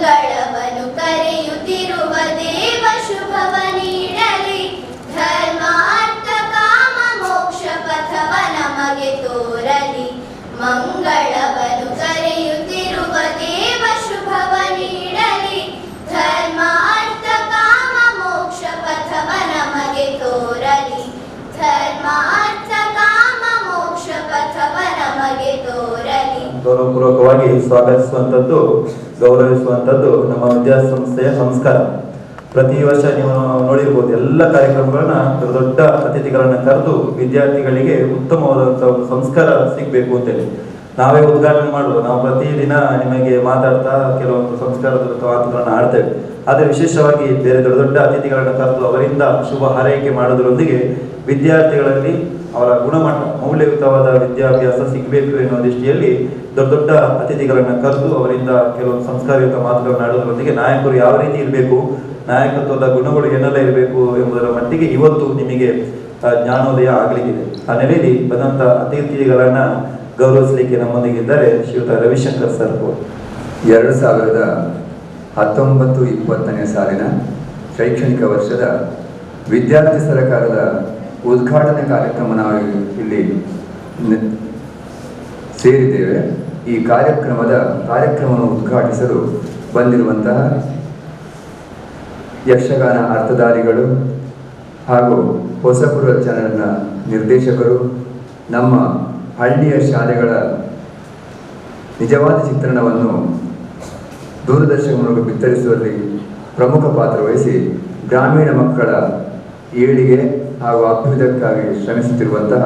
ಮಂಗಳವನು ಕರೆಯುತ್ತಿರುವ ದೇವ ಶುಭವ ನೀಡಲಿ. ಧರ್ಮ ಅರ್ಥ ಕಾಮ ಮೋಕ್ಷ ಪಥವ ನಮಗೆ ತೋರಲಿ. ಮಂಗಳವನು ಕರೆಯುತ್ತಿರುವ ದೇವ ಶುಭವ ನೀಡಲಿ. ಧರ್ಮ ಅರ್ಥ ಕಾಮ ಮೋಕ್ಷ ಪಥವ ನಮಗೆ ತೋರಲಿ. ಧರ್ಮ ಅರ್ಥ ಕಾಮ ಮೋಕ್ಷ ಪಥವ ನಮಗೆ ತೋರಲಿ. ಗೌರವಪೂರ್ವಕವಾಗಿ ಸ್ವಾಗತಿಸುವಂಥದ್ದು, ಗೌರವಿಸುವಂಥದ್ದು ನಮ್ಮ ವಿದ್ಯಾಸಂಸ್ಥೆಯ ಸಂಸ್ಕಾರ. ಪ್ರತಿ ವರ್ಷ ನೀವು ನೋಡಿರ್ಬೋದು, ಎಲ್ಲ ಕಾರ್ಯಕ್ರಮಗಳನ್ನ ದೊಡ್ಡ ಅತಿಥಿಗಳನ್ನ ಕರೆದು ವಿದ್ಯಾರ್ಥಿಗಳಿಗೆ ಉತ್ತಮವಾದಂಥ ಒಂದು ಸಂಸ್ಕಾರ ಸಿಗಬೇಕು ಅಂತೇಳಿ ನಾವೇ ಉದ್ಘಾಟನೆ ಮಾಡೋದು. ನಾವು ಪ್ರತಿದಿನ ನಿಮಗೆ ಮಾತಾಡ್ತಾ ಕೆಲವೊಂದು ಸಂಸ್ಕಾರದ ಮಾತುಗಳನ್ನ ಆಡ್ತೇವೆ. ಆದರೆ ವಿಶೇಷವಾಗಿ ಬೇರೆ ದೊಡ್ಡ ದೊಡ್ಡ ಅತಿಥಿಗಳನ್ನ ಕರೆದು ಅವರಿಂದ ಶುಭ ಹಾರೈಕೆ ಮಾಡೋದ್ರೊಂದಿಗೆ ವಿದ್ಯಾರ್ಥಿಗಳಲ್ಲಿ ಅವರ ಗುಣಮಟ್ಟ ಮೌಲ್ಯಯುತವಾದ ವಿದ್ಯಾಭ್ಯಾಸ ಸಿಗಬೇಕು ಎನ್ನುವ ದೃಷ್ಟಿಯಲ್ಲಿ ದೊಡ್ಡ ದೊಡ್ಡ ಅತಿಥಿಗಳನ್ನ ಕರೆದು ಅವರಿಂದ ಕೆಲವೊಂದು ಸಂಸ್ಕಾರಯುತ ಮಾತುಗಳನ್ನ ಆಡೋದ್ರೊಂದಿಗೆ ನಾಯಕರು ಯಾವ ರೀತಿ ಇರಬೇಕು, ನಾಯಕತ್ವದ ಗುಣಗಳು ಏನೆಲ್ಲ ಇರಬೇಕು ಎಂಬುದರ ಮಟ್ಟಿಗೆ ಇವತ್ತು ನಿಮಗೆ ಜ್ಞಾನೋದಯ ಆಗಲಿಕ್ಕಿದೆ. ಆ ನೆಲೆಯಲ್ಲಿ ಬಂದಂಥ ಅತಿಥಿಗಳನ್ನ ಗೌರವಿಸಲಿಕ್ಕೆ ನಮ್ಮೊಂದಿಗಿದ್ದಾರೆ ಶ್ರೀಯುತ ರವಿಶಂಕರ್ ಸರ್. 2019-20 ಸಾಲಿನ ಶೈಕ್ಷಣಿಕ ವರ್ಷದ ವಿದ್ಯಾರ್ಥಿ ಸರಕಾರದ ಉದ್ಘಾಟನೆ ಕಾರ್ಯಕ್ರಮ ನಾವು ಇಲ್ಲಿ ಸೇರಿದ್ದೇವೆ. ಈ ಕಾರ್ಯಕ್ರಮವನ್ನು ಉದ್ಘಾಟಿಸಲು ಬಂದಿರುವಂತಹ ಯಕ್ಷಗಾನ ಅರ್ಥಧಾರಿಗಳು ಹಾಗೂ ಹೊಸಪುರ ಚಾನೆಲ್ನ ನಿರ್ದೇಶಕರು, ನಮ್ಮ ಹಳ್ಳಿಯ ಶಾಲೆಗಳ ನಿಜವಾದ ಚಿತ್ರಣವನ್ನು ದೂರದರ್ಶನ ಮೂಲಕ ಬಿತ್ತರಿಸುವಲ್ಲಿ ಪ್ರಮುಖ ಪಾತ್ರ ವಹಿಸಿ ಗ್ರಾಮೀಣ ಮಕ್ಕಳ ಏಳಿಗೆ ಹಾಗೂ ಅಭ್ಯುದಯಕ್ಕಾಗಿ ಶ್ರಮಿಸುತ್ತಿರುವಂತಹ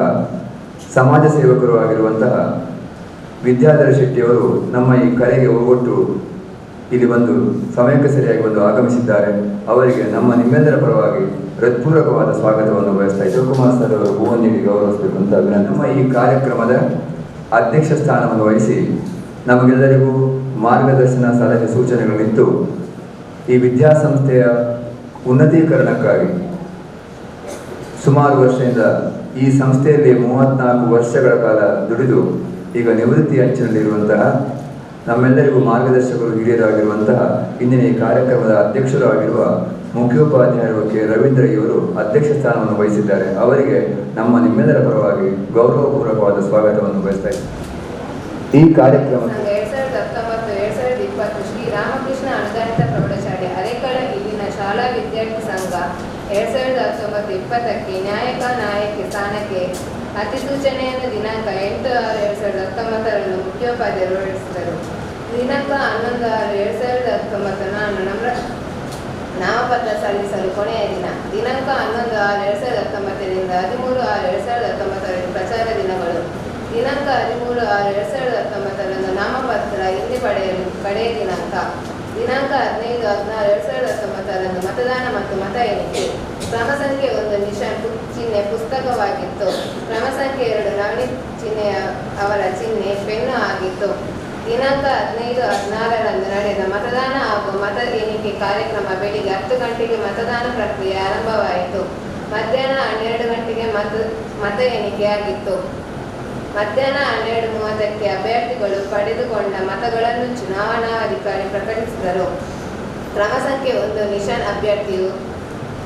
ಸಮಾಜ ಸೇವಕರು ಆಗಿರುವಂತಹ ವಿದ್ಯಾಧರ ಶೆಟ್ಟಿಯವರು ನಮ್ಮ ಈ ಕರೆಗೆ ಹೋಗೊಟ್ಟು ಇಲ್ಲಿ ಬಂದು ಸಮಯಕ್ಕೆ ಸರಿಯಾಗಿ ಬಂದು ಆಗಮಿಸಿದ್ದಾರೆ. ಅವರಿಗೆ ನಿಮ್ಮೆಲ್ಲರ ಪರವಾಗಿ ಹೃತ್ಪೂರ್ವಕವಾದ ಸ್ವಾಗತವನ್ನು ಬಯಸ್ತಾ ಶಿವಕುಮಾರ್ ಸರ್ ಅವರು ಹೂವನ್ನು ನೀಡಿ ಗೌರವಿಸಬೇಕು ಅಂತ ವಿನಂತಿ. ನಮ್ಮ ಈ ಕಾರ್ಯಕ್ರಮದ ಅಧ್ಯಕ್ಷ ಸ್ಥಾನವನ್ನು ವಹಿಸಿ ನಮಗೆಲ್ಲರಿಗೂ ಮಾರ್ಗದರ್ಶನ, ಸಲಹೆ, ಸೂಚನೆಗಳಿದ್ದು ಈ ವಿದ್ಯಾಸಂಸ್ಥೆಯ ಉನ್ನತೀಕರಣಕ್ಕಾಗಿ ಸುಮಾರು ವರ್ಷದಿಂದ ಈ ಸಂಸ್ಥೆಯಲ್ಲಿ 34 ವರ್ಷಗಳ ಕಾಲ ದುಡಿದು ಈಗ ನಿವೃತ್ತಿ ಅಂಚಿನಲ್ಲಿರುವಂತಹ ನಮ್ಮೆಲ್ಲರಿಗೂ ಮಾರ್ಗದರ್ಶಕರು, ಹಿರಿಯರಾಗಿರುವಂತಹ ಇಂದಿನ ಈ ಕಾರ್ಯಕ್ರಮದ ಅಧ್ಯಕ್ಷರು ಆಗಿರುವ ಮುಖ್ಯೋಪಾಧ್ಯಾಯರು ಕೆ ರವೀಂದ್ರ ಇವರು ಅಧ್ಯಕ್ಷ ಸ್ಥಾನವನ್ನು ವಹಿಸಿದ್ದಾರೆ. ಅವರಿಗೆ ನಿಮ್ಮೆಲ್ಲರ ಪರವಾಗಿ ಗೌರವಪೂರ್ವಕವಾದ ಸ್ವಾಗತವನ್ನು ಬಯಸ್ತಾ ಇದ್ದಾರೆ. ಈ ಕಾರ್ಯಕ್ರಮ 2019-2020 ಶ್ರೀ ರಾಮಕೃಷ್ಣ ಅನುದಾನಿತ ಪ್ರೌಢಶಾಲೆ ಅರೇಕಳ ಇಲ್ಲಿನ ಶಾಲಾ ವಿದ್ಯಾರ್ಥಿ ಸಂಘ 2019-20ಕ್ಕೆ ನಾಯಕಿ ಸ್ಥಾನಕ್ಕೆ ಅಧಿಸೂಚನೆಯನ್ನು ದಿನಾಂಕ 8/6/2019 ಮುಖ್ಯೋಪಾಧ್ಯಾಯರು ಹೊರಡಿಸಿದರು. ದಿನಾಂಕ 11/6/2019 ನಾನು ನಾಮಪತ್ರ ಸಲ್ಲಿಸಲು ಕೊನೆಯ ದಿನ. ದಿನಾಂಕ 11/6/2019 13/6/2019 ಪ್ರಚಾರ ದಿನಗಳು. ದಿನಾಂಕ 13/6/2019 ನಾಮಪತ್ರ ಹಿಂದೆ ಪಡೆಯಲು ಕಡೆಯ ದಿನಾಂಕ. ದಿನಾಂಕ 15/16/2019 ಮತದಾನ ಮತ್ತು ಮತ ಎಣಿಕೆ. ಕ್ರಮ ಸಂಖ್ಯೆ 1 ನಿಶಾನ್ ಚಿಹ್ನೆ ಪುಸ್ತಕವಾಗಿತ್ತು. ಕ್ರಮ ಸಂಖ್ಯೆ 2 ನವನೀತ್ ಚಿಹ್ನೆಯ ಅವರ ಚಿಹ್ನೆ ಪೆನ್ನು ಆಗಿತ್ತು. ದಿನಾಂಕ 15/16 ನಡೆದ ಮತದಾನ ಹಾಗೂ ಮತ ಎಣಿಕೆ ಕಾರ್ಯಕ್ರಮ ಬೆಳಿಗ್ಗೆ 10 ಗಂಟೆಗೆ ಮತದಾನ ಪ್ರಕ್ರಿಯೆ ಆರಂಭವಾಯಿತು. ಮಧ್ಯಾಹ್ನ 12 ಗಂಟೆಗೆ ಮತ ಎಣಿಕೆಯಾಗಿತ್ತು. ಮಧ್ಯಾಹ್ನ 12:30ಕ್ಕೆ ಅಭ್ಯರ್ಥಿಗಳು ಪಡೆದುಕೊಂಡ ಮತಗಳನ್ನು ಚುನಾವಣಾಧಿಕಾರಿ ಪ್ರಕಟಿಸಿದರು. ಕ್ರಮ ಸಂಖ್ಯೆ 1 ನಿಶಾನ್ ಅಭ್ಯರ್ಥಿಯು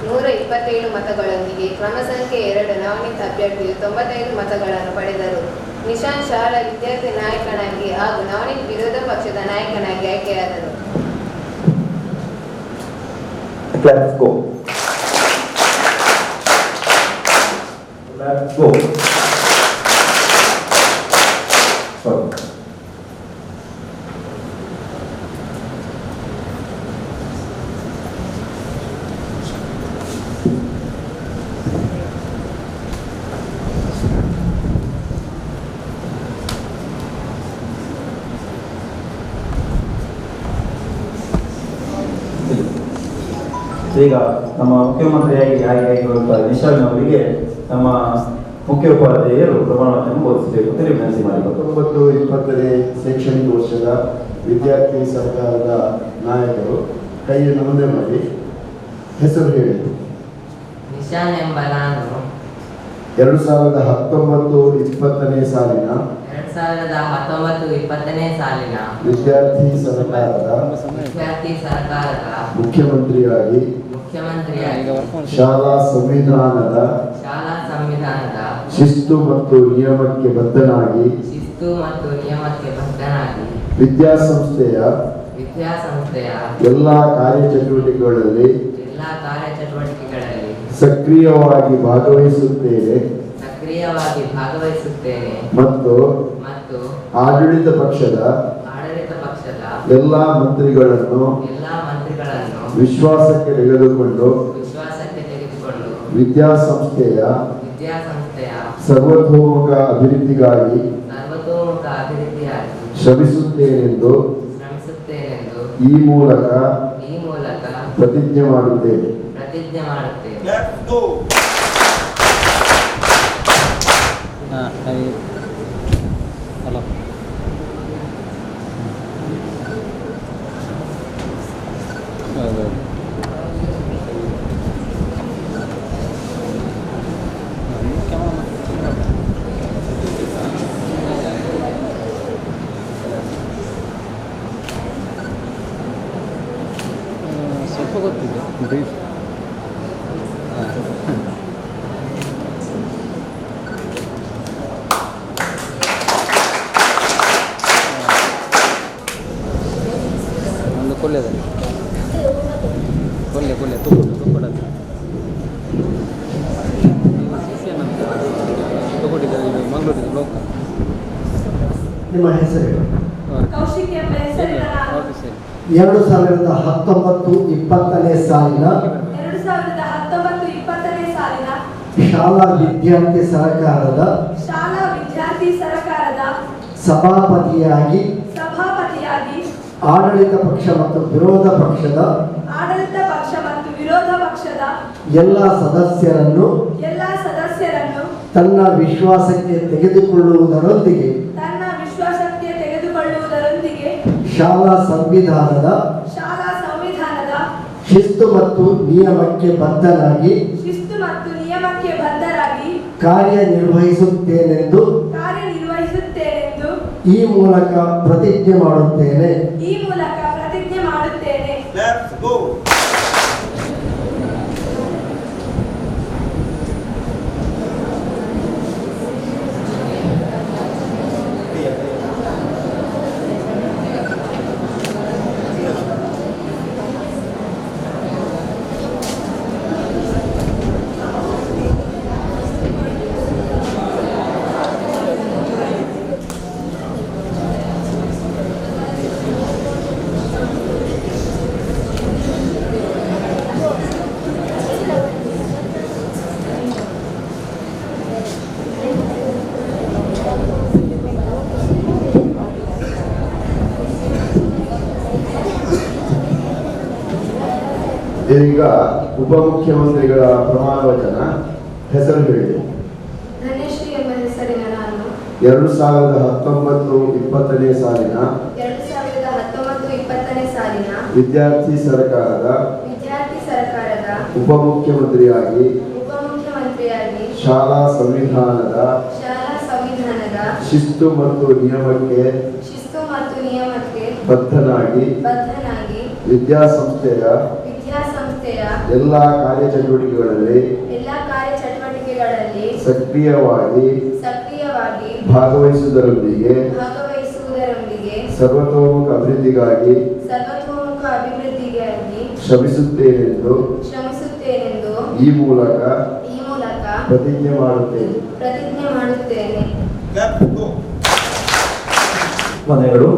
127 ಮತಗಳೊಂದಿಗೆ, ಕ್ರಮ ಸಂಖ್ಯೆ 2 ನವನೀತ್ ಅಭ್ಯರ್ಥಿಯು 95 ಮತಗಳನ್ನು ಪಡೆದರು. ನಿಶಾನ್ ಶಾಲಾ ವಿದ್ಯಾರ್ಥಿ ನಾಯಕನಾಗಿ ಹಾಗೂ ನವನೀತ್ ವಿರೋಧ ಪಕ್ಷದ ನಾಯಕನಾಗಿ ಆಯ್ಕೆಯಾದರು. ಈಗ ನಮ್ಮ ಮುಖ್ಯಮಂತ್ರಿಯಾಗಿ ಆಯ್ಕೆಯಾಗಿರುವಂತಹ ನಿಶಾನ್ ಅವರಿಗೆ ನಮ್ಮ ಮುಖ್ಯೋಪಾಧ್ಯಾಯರು ಪ್ರಮಾಣವನ್ನು ಬೋಧಿಸಬೇಕು ಅಂತ ವಿನಂತಿ ಮಾಡಿದರು. 19-20ನೇ ಶೈಕ್ಷಣಿಕ ವರ್ಷದ ವಿದ್ಯಾರ್ಥಿ ಸರ್ಕಾರದ ನಾಯಕರು ಕೈಯನ್ನು ಮುಂದೆ ಮಾಡಿ ಹೆಸರು ಹೇಳಿ. ನಿಶಾನ್ ಎಂಬ ನಾನು 2019-20ನೇ ಸಾಲಿನ 2019-20 ಸಾಲಿನ ವಿದ್ಯಾರ್ಥಿ ಸರ್ಕಾರದ ಮುಖ್ಯಮಂತ್ರಿಯಾಗಿ ಶಾಲಾ ಸಂವಿಧಾನದ ಶಿಸ್ತು ಮತ್ತು ನಿಯಮಕ್ಕೆ ಬದ್ಧನಾಗಿ ವಿದ್ಯಾಸಂಸ್ಥೆಯ ಎಲ್ಲ ಕಾರ್ಯಚಟುವಟಿಕೆಗಳಲ್ಲಿ ಸಕ್ರಿಯವಾಗಿ ಭಾಗವಹಿಸುತ್ತೇನೆ ಮತ್ತು ಆಡಳಿತ ಪಕ್ಷದ ಎಲ್ಲ ಮಂತ್ರಿಗಳನ್ನು ವಿಶ್ವಾಸಕ್ಕೆ ತೆಗೆದುಕೊಂಡು ವಿದ್ಯಾಸಂಸ್ಥೆಯ ಸರ್ವತೋಮುಖ ಅಭಿವೃದ್ಧಿಗಾಗಿ ಶ್ರಮಿಸುತ್ತೇನೆಂದು ಈ ಮೂಲಕ ಪ್ರತಿಜ್ಞೆ ಮಾಡುತ್ತೇನೆ. ಸ್ವಲ್ಪ ಗೊತ್ತಿದೆ ಬ್ರೀಫ್. ಒಂದು ಕೊಲ್ಲೆದಲ್ಲಿ ಕೊಲ್ಲೆ ತುಕ್ಕೊಡದು ತಗೊಂಡಿದ್ದಾರೆ ಇದು ಮಂಗಳೂರಿನ ಲೋಕಲ್. ನಿಮ್ಮ ಹೆಸರು? ಕೌಶಿಕ್ ಎಂಬ ಹೆಸರಿನ ನಾನು 2019-20 ಸಾಲಿನ ಶಾಲಾ ವಿದ್ಯಾರ್ಥಿ ಸರಕಾರದ ಸಭಾಪತಿಯಾಗಿ ಆಡಳಿತ ಪಕ್ಷ ಮತ್ತು ವಿರೋಧ ಪಕ್ಷದ ಎಲ್ಲ ಸದಸ್ಯರನ್ನು ತನ್ನ ವಿಶ್ವಾಸಕ್ಕೆ ತೆಗೆದುಕೊಳ್ಳುವುದರೊಂದಿಗೆ ಶಾಲಾ ಸಂವಿಧಾನದ ಶಿಸ್ತು ಮತ್ತು ನಿಯಮಕ್ಕೆ ಬದ್ಧರಾಗಿ ಕಾರ್ಯನಿರ್ವಹಿಸುತ್ತೇನೆಂದು ಈ ಮೂಲಕ ಪ್ರತಿಜ್ಞೆ ಮಾಡುತ್ತೇನೆ. ಈಗ ಉಪಮುಖ್ಯಮಂತ್ರಿಗಳ ಪ್ರಮಾಣ ವಚನ. ಹೆಸರು ಹೇಳಿ. ಧನಶ್ರೀ ಎಂಬ ಹೆಸರಿನ ನಾನು 2019-20 ಸಾಲಿನ ವಿದ್ಯಾರ್ಥಿ ಸರ್ಕಾರದ ಉಪಮುಖ್ಯಮಂತ್ರಿಯಾಗಿ ಶಾಲಾ ಸಂವಿಧಾನದ ಶಿಸ್ತು ಮತ್ತು ನಿಯಮಕ್ಕೆ ಬದ್ಧನಾಗಿ ವಿದ್ಯಾಸಂಸ್ಥೆಯ ಎಲ್ಲ ಕಾರ್ಯಚಟುವಟಿಕೆಗಳಲ್ಲಿ ಸಕ್ರಿಯವಾಗಿ ಭಾಗವಹಿಸುವುದರೊಂದಿಗೆ ಸರ್ವತೋಮುಖ ಅಭಿವೃದ್ಧಿಗಾಗಿ ಶ್ರಮಿಸುತ್ತೇನೆಂದು ಈ ಮೂಲಕ ಪ್ರತಿಜ್ಞೆ ಮಾಡುತ್ತೇನೆ. ಮನೆಗಳು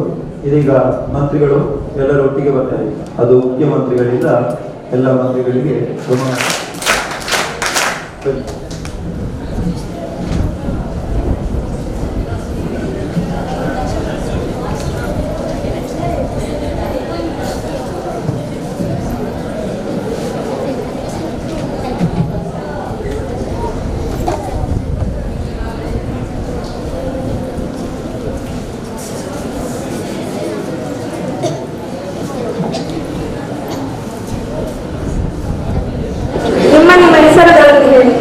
ಇದೀಗ ಮಂತ್ರಿಗಳು ಎಲ್ಲರೂ ಒಟ್ಟಿಗೆ ಬರ್ತಾರೆ. ಅದು ಮುಖ್ಯಮಂತ್ರಿಗಳಿಂದ ಎಲ್ಲ ಮಂತ್ರಿಗಳಿಗೆ ನಿಮ್ಮ ಹೆಸರುಗಳನ್ನು ಹೇಳಿ.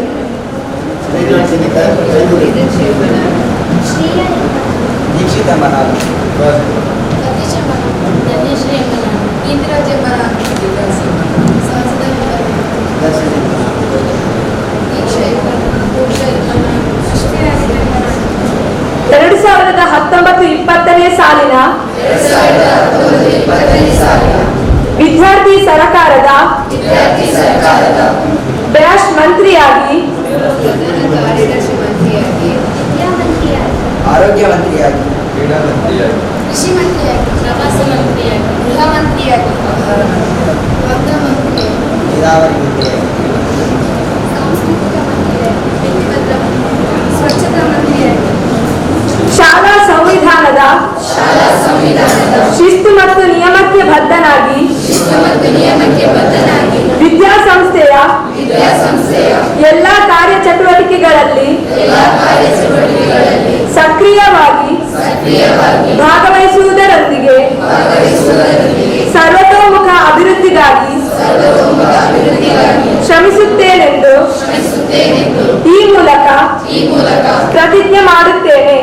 (2019-2020) ಸಾಲಿನ ವಿದ್ಯಾರ್ಥಿ ಸರಕಾರದ ಡ್ಯಾಶ್ ಮಂತ್ರಿಯಾಗಿ ಆರೋಗ್ಯ ಮಂತ್ರಿಯಾಗಿ, ಕ್ರೀಡಾ ಮಂತ್ರಿಯಾಗಿ, ಕೃಷಿ ಮಂತ್ರಿಯಾಗಿ, ಪ್ರವಾಸ ಮಂತ್ರಿಯಾಗಿ, ಗೃಹ ಮಂತ್ರಿಯಾಗಿ, ವರ್ಗ ಮಂತ್ರಿಯಾಗಿ, ನೀರಾವರಿ ಮಂತ್ರಿಯಾಗಿ, ಸಾಂಸ್ಕೃತಿಕ ಮಂತ್ರಿಯಾಗಿ, ವ್ಯಕ್ತಿಭದ್ರ ಮಂತ್ರಿಯಾಗಿ, ಸ್ವಚ್ಛತಾ ಮಂತ್ರಿಯಾಗಿ, ಶಾಲಾ ಸಂವಿಧಾನದ ಶಿಸ್ತು ಮತ್ತು ನಿಯಮಕ್ಕೆ ಬದ್ಧನಾಗಿ ವಿದ್ಯಾಸಂಸ್ಥೆಯ ಎಲ್ಲ ಕಾರ್ಯಚಟುವಟಿಕೆಗಳಲ್ಲಿ ಸಕ್ರಿಯವಾಗಿ ಭಾಗವಹಿಸುವುದರೊಂದಿಗೆ ಸರ್ವತೋಮುಖ ಅಭಿವೃದ್ಧಿಗಾಗಿ ಶ್ರಮಿಸುತ್ತೇನೆಂದು ಈ ಮೂಲಕ ಪ್ರತಿಜ್ಞೆ ಮಾಡುತ್ತೇನೆ.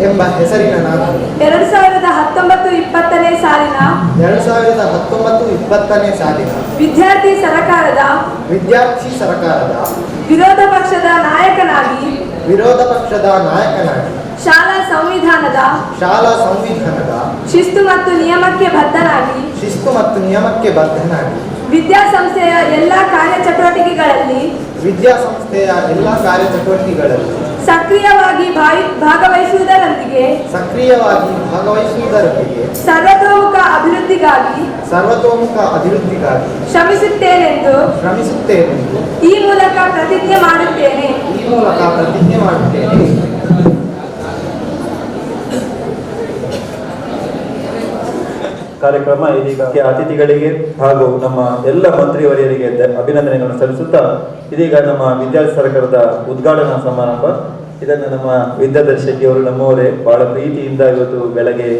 ಎಂಬ ಹೆಸರಿನ ನಾನು 2019-20 ಸಾಲಿನ 2019-20 ಸಾಲಿನ ವಿದ್ಯಾರ್ಥಿ ಸರಕಾರದ ವಿರೋಧ ಪಕ್ಷದ ನಾಯಕನಾಗಿ ಶಾಲಾ ಸಂವಿಧಾನದ ಶಿಸ್ತು ಮತ್ತು ನಿಯಮಕ್ಕೆ ಬದ್ಧನಾಗಿ ವಿದ್ಯಾಸಂಸ್ಥೆಯ ಎಲ್ಲ ಕಾರ್ಯಚಟುವಟಿಕೆಗಳಲ್ಲಿ ಸಕ್ರಿಯವಾಗಿ ಭಾಗವಹಿಸುವುದರೊಂದಿಗೆ ಸರ್ವತೋಮುಖ ಅಭಿವೃದ್ಧಿಗಾಗಿ ಶ್ರಮಿಸುತ್ತೇನೆಂದು ಈ ಮೂಲಕ ಪ್ರತಿಜ್ಞೆ ಮಾಡುತ್ತೇನೆ. ಕಾರ್ಯಕ್ರಮ ಇದೀಗ ಅತಿಥಿಗಳಿಗೆ ಹಾಗೂ ನಮ್ಮ ಎಲ್ಲ ಮಂತ್ರಿವರಿಯರಿಗೆ ಅಭಿನಂದನೆಗಳನ್ನು ಸಲ್ಲಿಸುತ್ತಾ ಇದೀಗ ನಮ್ಮ ವಿದ್ಯಾರ್ಥಿ ಸರ್ಕಾರದ ಉದ್ಘಾಟನಾ ಸಮಾರಂಭ. ಇದನ್ನು ನಮ್ಮ ವಿದ್ಯಾಧರ್ ಶೆಟ್ಟಿ ಅವರು ನಮ್ಮವರೇ ಬಹಳ ಪ್ರೀತಿಯಿಂದ ಇವತ್ತು ಬೆಳಗ್ಗೆ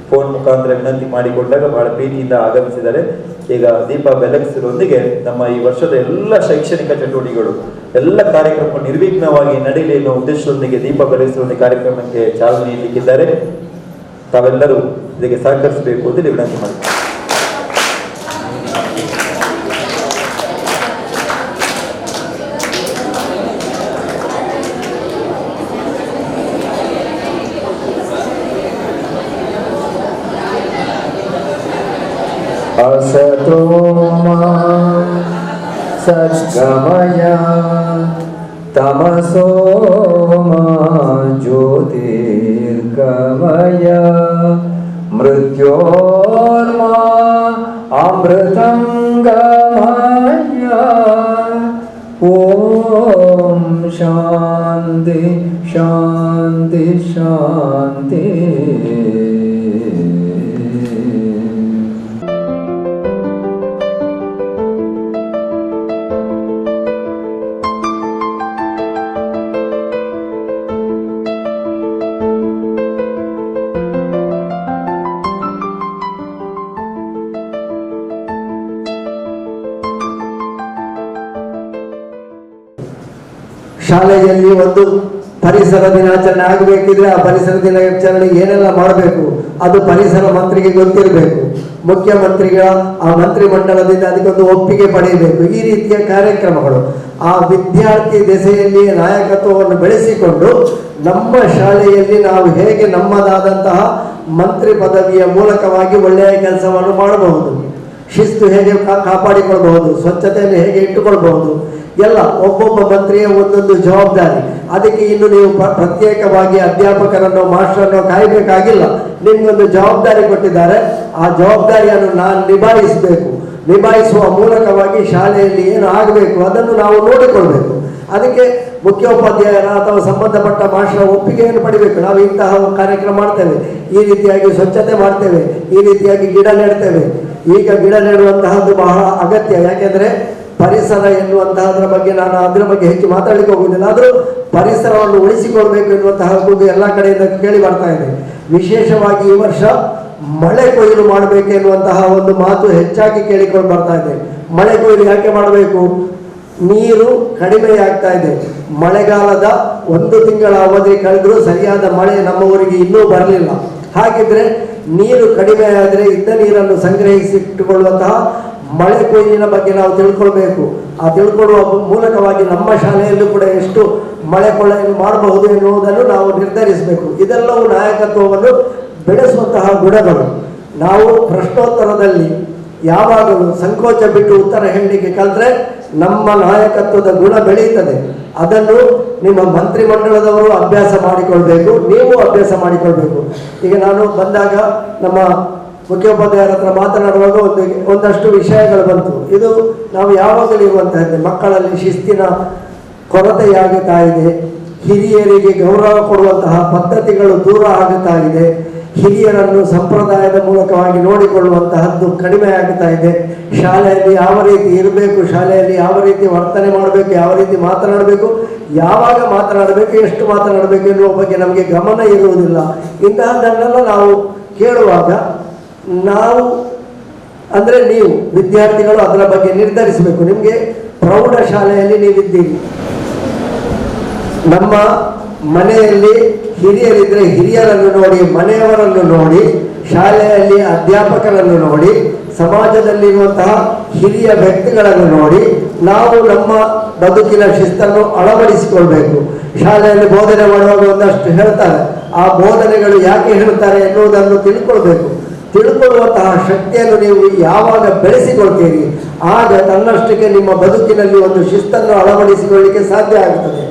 ಫೋನ್ ಮುಖಾಂತರ ವಿನಂತಿ ಮಾಡಿಕೊಂಡಾಗ ಬಹಳ ಪ್ರೀತಿಯಿಂದ ಆಗಮಿಸಿದ್ದಾರೆ. ಈಗ ದೀಪ ಬೆಳಗಿಸುವುದರೊಂದಿಗೆ ನಮ್ಮ ಈ ವರ್ಷದ ಎಲ್ಲ ಶೈಕ್ಷಣಿಕ ಚಟುವಟಿಕೆಗಳು ಎಲ್ಲ ಕಾರ್ಯಕ್ರಮ ನಿರ್ವಿಘ್ನವಾಗಿ ನಡೆಯಲಿ ಎನ್ನುವ ಉದ್ದೇಶದೊಂದಿಗೆ ದೀಪ ಬೆಳಗಿಸುವ ಕಾರ್ಯಕ್ರಮಕ್ಕೆ ಚಾಲನೆ ನೀಡಲಿಕ್ಕಿದ್ದಾರೆ. ತಾವೆಲ್ಲರೂ ಇದಕ್ಕೆ ಸಹಕರಿಸಬೇಕು ಅಂತ ವಿನಂತಿ ಮಾಡ್ತೀನಿ. असतो मा सद्गमय तमसो मा ज्योतिर्गमय मृत्योर्मा अमृतं गमय ओम शांति शांति शांति। ಶಾಲೆಯಲ್ಲಿ ಒಂದು ಪರಿಸರ ದಿನಾಚರಣೆ ಆಗಬೇಕಿದ್ರೆ ಆ ಪರಿಸರ ದಿನಾಚರಣೆ ಏನೆಲ್ಲ ಮಾಡಬೇಕು ಅದು ಪರಿಸರ ಮಂತ್ರಿಗೆ ಗೊತ್ತಿರಬೇಕು. ಮುಖ್ಯಮಂತ್ರಿಗಳ ಆ ಮಂತ್ರಿ ಮಂಡಲದಿಂದ ಅದಕ್ಕೊಂದು ಒಪ್ಪಿಗೆ ಪಡೆಯಬೇಕು. ಈ ರೀತಿಯ ಕಾರ್ಯಕ್ರಮಗಳು ಆ ವಿದ್ಯಾರ್ಥಿ ದೆಸೆಯಲ್ಲಿ ನಾಯಕತ್ವವನ್ನು ಬೆಳೆಸಿಕೊಂಡು ನಮ್ಮ ಶಾಲೆಯಲ್ಲಿ ನಾವು ಹೇಗೆ ನಮ್ಮದಾದಂತಹ ಮಂತ್ರಿ ಪದವಿಯ ಮೂಲಕವಾಗಿ ಒಳ್ಳೆಯ ಕೆಲಸವನ್ನು ಮಾಡಬಹುದು, ಶಿಸ್ತು ಹೇಗೆ ಕಾಪಾಡಿಕೊಳ್ಬಹುದು, ಸ್ವಚ್ಛತೆಯನ್ನು ಹೇಗೆ ಇಟ್ಟುಕೊಳ್ಬಹುದು, ಎಲ್ಲ ಒಬ್ಬೊಬ್ಬ ಮಂತ್ರಿಯ ಒಂದೊಂದು ಜವಾಬ್ದಾರಿ. ಅದಕ್ಕೆ ಇನ್ನು ನೀವು ಪ್ರತ್ಯೇಕವಾಗಿ ಅಧ್ಯಾಪಕರನ್ನು ಮಾಸ್ಟರನ್ನು ಕಾಯಬೇಕಾಗಿಲ್ಲ. ನಿಮ್ಗೊಂದು ಜವಾಬ್ದಾರಿ ಕೊಟ್ಟಿದ್ದಾರೆ, ಆ ಜವಾಬ್ದಾರಿಯನ್ನು ನಾನು ನಿಭಾಯಿಸಬೇಕು. ನಿಭಾಯಿಸುವ ಮೂಲಕವಾಗಿ ಶಾಲೆಯಲ್ಲಿ ಏನು ಆಗಬೇಕು ಅದನ್ನು ನಾವು ನೋಡಿಕೊಳ್ಬೇಕು. ಅದಕ್ಕೆ ಮುಖ್ಯೋಪಾಧ್ಯಾಯರ ಅಥವಾ ಸಂಬಂಧಪಟ್ಟ ಮಾಸ್ಟರ್ ಒಪ್ಪಿಗೆಯನ್ನು ಪಡಿಬೇಕು. ನಾವು ಇಂತಹ ಕಾರ್ಯಕ್ರಮ ಮಾಡ್ತೇವೆ, ಈ ರೀತಿಯಾಗಿ ಸ್ವಚ್ಛತೆ ಮಾಡ್ತೇವೆ, ಈ ರೀತಿಯಾಗಿ ಗಿಡ ನೆಡ್ತೇವೆ. ಈಗ ಗಿಡ ನೆಡುವಂತಹದ್ದು ಬಹಳ ಅಗತ್ಯ. ಯಾಕೆಂದರೆ ಪರಿಸರ ಎನ್ನುವಂತಹದ್ರ ಬಗ್ಗೆ ನಾನು ಅದರ ಬಗ್ಗೆ ಹೆಚ್ಚು ಮಾತಾಡಲಿಕ್ಕೆ ಹೋಗುವುದಿಲ್ಲ. ಆದರೂ ಪರಿಸರವನ್ನು ಉಳಿಸಿಕೊಳ್ಬೇಕು ಎನ್ನುವಂತಹ ಕೂಗು ಎಲ್ಲ ಕಡೆಯಿಂದ ಕೇಳಿ ಬರ್ತಾ ಇದೆ. ವಿಶೇಷವಾಗಿ ಈ ವರ್ಷ ಮಳೆ ಕೊಯ್ಲು ಮಾಡಬೇಕು ಎನ್ನುವಂತಹ ಒಂದು ಮಾತು ಹೆಚ್ಚಾಗಿ ಕೇಳಿಕೊಂಡು ಬರ್ತಾ ಇದೆ. ಮಳೆ ಕೊಯ್ಲು ಯಾಕೆ ಮಾಡಬೇಕು? ನೀರು ಕಡಿಮೆಯಾಗ್ತಾ ಇದೆ. ಮಳೆಗಾಲದ 1 ತಿಂಗಳ ಅವಧಿ ಕಳೆದರೂ ಸರಿಯಾದ ಮಳೆ ನಮ್ಮ ಊರಿಗೆ ಇನ್ನೂ ಬರಲಿಲ್ಲ. ಹಾಗಿದ್ರೆ ನೀರು ಕಡಿಮೆ ಆದರೆ ಇದ್ದ ನೀರನ್ನು ಸಂಗ್ರಹಿಸಿಟ್ಟುಕೊಳ್ಳುವಂತಹ ಮಳೆ ಕೊಯ್ಲಿನ ಬಗ್ಗೆ ನಾವು ತಿಳ್ಕೊಳ್ಬೇಕು. ಆ ತಿಳ್ಕೊಳ್ಳುವ ಮೂಲಕವಾಗಿ ನಮ್ಮ ಶಾಲೆಯಲ್ಲೂ ಕೂಡ ಎಷ್ಟು ಮಳೆ ಕೊಯ್ಲು ಮಾಡಬಹುದು ಎನ್ನುವುದನ್ನು ನಾವು ನಿರ್ಧರಿಸಬೇಕು. ಇದೆಲ್ಲವೂ ನಾಯಕತ್ವವನ್ನು ಬೆಳೆಸುವಂತಹ ಗುಣಗಳು. ನಾವು ಪ್ರಶ್ನೋತ್ತರದಲ್ಲಿ ಯಾವಾಗಲೂ ಸಂಕೋಚ ಬಿಟ್ಟು ಉತ್ತರ ಹೇಳಲಿಕ್ಕೆ ಕಲಿತ್ರೆ ನಮ್ಮ ನಾಯಕತ್ವದ ಗುಣ ಬೆಳೆಯುತ್ತದೆ. ಅದನ್ನು ನಿಮ್ಮ ಮಂತ್ರಿಮಂಡಲದವರು ಅಭ್ಯಾಸ ಮಾಡಿಕೊಳ್ಬೇಕು, ನೀವು ಅಭ್ಯಾಸ ಮಾಡಿಕೊಳ್ಬೇಕು. ಈಗ ನಾನು ಬಂದಾಗ ನಮ್ಮ ಮುಖ್ಯೋಪಾಧ್ಯಾಯರ ಹತ್ರ ಮಾತನಾಡುವಾಗ ಒಂದಷ್ಟು ವಿಷಯಗಳು ಬಂತು. ಇದು ನಾವು ಯಾವಾಗಲೂ ಇರುವಂತಹದ್ದೇ. ಮಕ್ಕಳಲ್ಲಿ ಶಿಸ್ತಿನ ಕೊರತೆಯಾಗುತ್ತಾ ಇದೆ, ಹಿರಿಯರಿಗೆ ಗೌರವ ಕೊಡುವಂತಹ ಪದ್ಧತಿಗಳು ದೂರ ಆಗುತ್ತಾ ಇದೆ, ಹಿರಿಯರನ್ನು ಸಂಪ್ರದಾಯದ ಮೂಲಕವಾಗಿ ನೋಡಿಕೊಳ್ಳುವಂತಹದ್ದು ಕಡಿಮೆ ಆಗುತ್ತಾ ಇದೆ. ಶಾಲೆಯಲ್ಲಿ ಯಾವ ರೀತಿ ಇರಬೇಕು, ಶಾಲೆಯಲ್ಲಿ ಯಾವ ರೀತಿ ವರ್ತನೆ ಮಾಡಬೇಕು, ಯಾವ ರೀತಿ ಮಾತನಾಡಬೇಕು, ಯಾವಾಗ ಮಾತನಾಡಬೇಕು, ಎಷ್ಟು ಮಾತನಾಡಬೇಕು ಎನ್ನುವ ಬಗ್ಗೆ ನಮಗೆ ಗಮನ ಇರುವುದಿಲ್ಲ. ಇಂತಹದ್ದನ್ನೆಲ್ಲ ನಾವು ಕೇಳುವಾಗ ನಾವು ಅಂದರೆ ನೀವು ವಿದ್ಯಾರ್ಥಿಗಳು ಅದರ ಬಗ್ಗೆ ನಿರ್ಧರಿಸಬೇಕು. ನಿಮಗೆ ಪ್ರೌಢಶಾಲೆಯಲ್ಲಿ ನೀವಿದ್ದೀರಿ, ನಮ್ಮ ಮನೆಯಲ್ಲಿ ಹಿರಿಯರಿದ್ದರೆ ಹಿರಿಯರನ್ನು ನೋಡಿ, ಮನೆಯವರನ್ನು ನೋಡಿ, ಶಾಲೆಯಲ್ಲಿ ಅಧ್ಯಾಪಕರನ್ನು ನೋಡಿ, ಸಮಾಜದಲ್ಲಿರುವಂತಹ ಹಿರಿಯ ವ್ಯಕ್ತಿಗಳನ್ನು ನೋಡಿ ನಾವು ನಮ್ಮ ಬದುಕಿನ ಶಿಸ್ತನ್ನು ಅಳವಡಿಸಿಕೊಳ್ಬೇಕು. ಶಾಲೆಯಲ್ಲಿ ಬೋಧನೆ ಮಾಡುವಾಗ ಒಂದಷ್ಟು ಹೇಳ್ತಾರೆ, ಆ ಬೋಧನೆಗಳು ಯಾಕೆ ಹೇಳ್ತಾರೆ ಎನ್ನುವುದನ್ನು ತಿಳ್ಕೊಳ್ಬೇಕು. ತಿಳ್ಕೊಳ್ಳುವಂತಹ ಶಕ್ತಿಯನ್ನು ನೀವು ಯಾವಾಗ ಬೆಳೆಸಿಕೊಳ್ತೀರಿ ಆಗ ತನ್ನಷ್ಟಕ್ಕೆ ನಿಮ್ಮ ಬದುಕಿನಲ್ಲಿ ಒಂದು ಶಿಸ್ತನ್ನು ಅಳವಡಿಸಿಕೊಳ್ಳಲಿಕ್ಕೆ ಸಾಧ್ಯ ಆಗುತ್ತದೆ.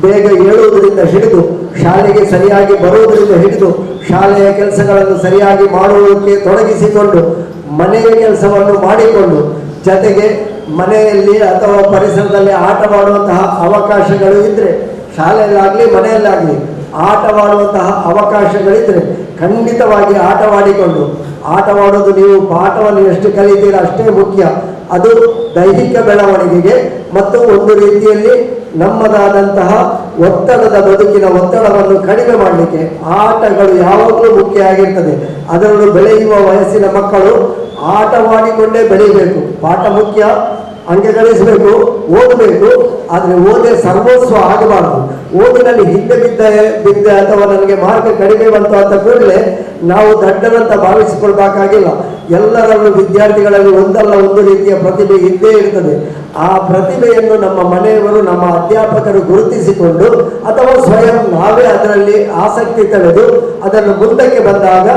ಬೇಗ ಏಳುವುದರಿಂದ ಹಿಡಿದು ಶಾಲೆಗೆ ಸರಿಯಾಗಿ ಬರುವುದರಿಂದ ಹಿಡಿದು ಶಾಲೆಯ ಕೆಲಸಗಳನ್ನು ಸರಿಯಾಗಿ ಮಾಡುವುದಕ್ಕೆ ತೊಡಗಿಸಿಕೊಂಡು ಮನೆಯ ಕೆಲಸವನ್ನು ಮಾಡಿಕೊಂಡು ಜೊತೆಗೆ ಮನೆಯಲ್ಲಿ ಅಥವಾ ಪರಿಸರದಲ್ಲಿ ಆಟವಾಡುವಂತಹ ಅವಕಾಶಗಳು ಇದ್ದರೆ, ಶಾಲೆಯಲ್ಲಾಗಲಿ ಮನೆಯಲ್ಲಾಗಲಿ ಆಟವಾಡುವಂತಹ ಅವಕಾಶಗಳಿದ್ದರೆ ಖಂಡಿತವಾಗಿ ಆಟವಾಡಿಕೊಂಡು, ಆಟವಾಡೋದು ನೀವು ಪಾಠವನ್ನು ಎಷ್ಟು ಕಲಿತೀರ ಅಷ್ಟೇ ಮುಖ್ಯ. ಅದು ದೈಹಿಕ ಬೆಳವಣಿಗೆಗೆ ಮತ್ತು ಒಂದು ರೀತಿಯಲ್ಲಿ ನಮ್ಮದಾದಂತಹ ಒತ್ತಡದ ಬದುಕಿನ ಒತ್ತಡವನ್ನು ಕಡಿಮೆ ಮಾಡಲಿಕ್ಕೆ ಆಟಗಳು ಯಾವಾಗಲೂ ಮುಖ್ಯ ಆಗಿರ್ತದೆ. ಅದರಲ್ಲೂ ಬೆಳೆಯುವ ವಯಸ್ಸಿನ ಮಕ್ಕಳು ಆಟವಾಡಿಕೊಂಡೇ ಬೆಳೀಬೇಕು. ಪಾಠ ಮುಖ್ಯ, ಅಂಕ ಗಳಿಸಬೇಕು, ಓದಬೇಕು. ಆದರೆ ಓದೇ ಸರ್ವಸ್ವ ಆಗಬಾರ್ದು. ಓದಿನಲ್ಲಿ ಹಿಂದೆ ಬಿದ್ದೆ ಅಥವಾ ನನಗೆ ಮಾರ್ಕ್ ಕಡಿಮೆ ಬಂತು ಅಂತ ಕೂಡಲೇ ನಾವು ದಡ್ಡನಂತ ಭಾವಿಸಿಕೊಳ್ಬೇಕಾಗಿಲ್ಲ. ಎಲ್ಲರಲ್ಲೂ ವಿದ್ಯಾರ್ಥಿಗಳಲ್ಲಿ ಒಂದಲ್ಲ ಒಂದು ರೀತಿಯ ಪ್ರತಿಭೆ ಇದ್ದೇ ಇರ್ತದೆ. ಆ ಪ್ರತಿಭೆಯನ್ನು ನಮ್ಮ ಮನೆಯವರು, ನಮ್ಮ ಅಧ್ಯಾಪಕರು ಗುರುತಿಸಿಕೊಂಡು ಅಥವಾ ಸ್ವಯಂ ನಾವೇ ಅದರಲ್ಲಿ ಆಸಕ್ತಿ ತಳೆದು ಅದನ್ನು ಮುಂದಕ್ಕೆ ಬಂದಾಗ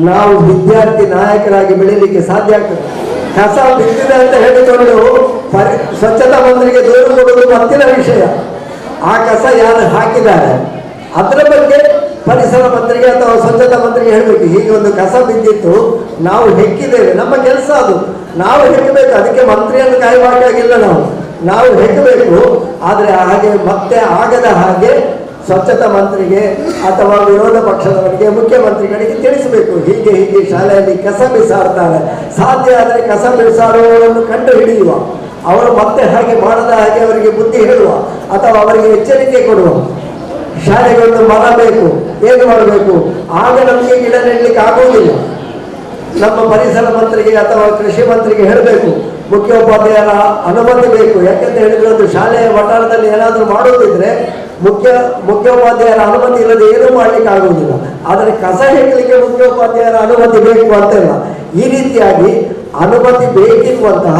ನಾವು ವಿದ್ಯಾರ್ಥಿ ನಾಯಕರಾಗಿ ಬೆಳೀಲಿಕ್ಕೆ ಸಾಧ್ಯ ಆಗ್ತದೆ. ಕಸ ಬಿದ್ದಿದೆ ಅಂತ ಹೇಳಿಕೊಂಡು ಸ್ವಚ್ಛತಾ ಮಂತ್ರಿಗೆ ದೂರು ಕೊಡುವುದು ಮತ್ತಿನ ವಿಷಯ. ಆ ಕಸ ಯಾರು ಹಾಕಿದ್ದಾರೆ ಅದರ ಬಗ್ಗೆ ಪರಿಸರ ಮಂತ್ರಿಗೆ ಅಥವಾ ಸ್ವಚ್ಛತಾ ಮಂತ್ರಿಗೆ ಹೇಳಬೇಕು. ಹೀಗೆ ಒಂದು ಕಸ ಬಿದ್ದಿತ್ತು, ನಾವು ಹೆಕ್ಕಿದ್ದೇವೆ, ನಮ್ಮ ಕೆಲಸ ಅದು, ನಾವು ಹೆಕ್ಕಬೇಕು. ಅದಕ್ಕೆ ಮಂತ್ರಿಯನ್ನು ಕಾಯಬೇಕಾಗಿಲ್ಲ, ನಾವು ಹೆಕ್ಕಬೇಕು. ಆದರೆ ಹಾಗೆ ಮತ್ತೆ ಆಗದ ಹಾಗೆ ಸ್ವಚ್ಛತಾ ಮಂತ್ರಿಗೆ ಅಥವಾ ವಿರೋಧ ಪಕ್ಷದವರಿಗೆ, ಮುಖ್ಯಮಂತ್ರಿಗಳಿಗೆ ತಿಳಿಸಬೇಕು. ಹೀಗೆ ಹೀಗೆ ಶಾಲೆಯಲ್ಲಿ ಕಸ ಬಿಸಾಡ್ತಾರೆ, ಸಾಧ್ಯ ಆದರೆ ಕಸ ಬಿಸಾಡುವವರನ್ನು ಕಂಡು ಹಿಡಿಯುವ, ಅವರು ಮತ್ತೆ ಹಾಗೆ ಮಾಡದ ಹಾಗೆ ಅವರಿಗೆ ಬುದ್ಧಿ ಹೇಳುವ ಅಥವಾ ಅವರಿಗೆ ಎಚ್ಚರಿಕೆ ಕೊಡುವ. ಶಾಲೆಗೆ ಒಂದು ಮರ ಬೇಕು, ಏನು ಮಾಡಬೇಕು? ಆಗ ನಮಗೆ ಗಿಡ ನೆಡಲಿಕ್ಕೆ ಆಗುವುದಿಲ್ಲ. ನಮ್ಮ ಪರಿಸರ ಮಂತ್ರಿಗೆ ಅಥವಾ ಕೃಷಿ ಮಂತ್ರಿಗೆ ಹೇಳಬೇಕು, ಮುಖ್ಯೋಪಾಧ್ಯಾಯರ ಅನುಮತಿ ಬೇಕು. ಯಾಕೆಂತ ಹೇಳಿದ್ರೆ ಒಂದು ಶಾಲೆಯ ವಠಾರದಲ್ಲಿ ಏನಾದರೂ ಮಾಡುವುದಿದ್ರೆ ಮುಖ್ಯೋಪಾಧ್ಯಾಯರ ಅನುಮತಿ ಇಲ್ಲದೆ ಏನೂ ಮಾಡ್ಲಿಕ್ಕೆ ಆಗುವುದಿಲ್ಲ. ಆದರೆ ಕಸ ಹೆಕ್ಕಲಿಕ್ಕೆ ಮುಖ್ಯೋಪಾಧ್ಯಾಯರ ಅನುಮತಿ ಬೇಕು ಅಂತೆಲ್ಲ. ಈ ರೀತಿಯಾಗಿ ಅನುಮತಿ ಬೇಕಿರುವಂತಹ,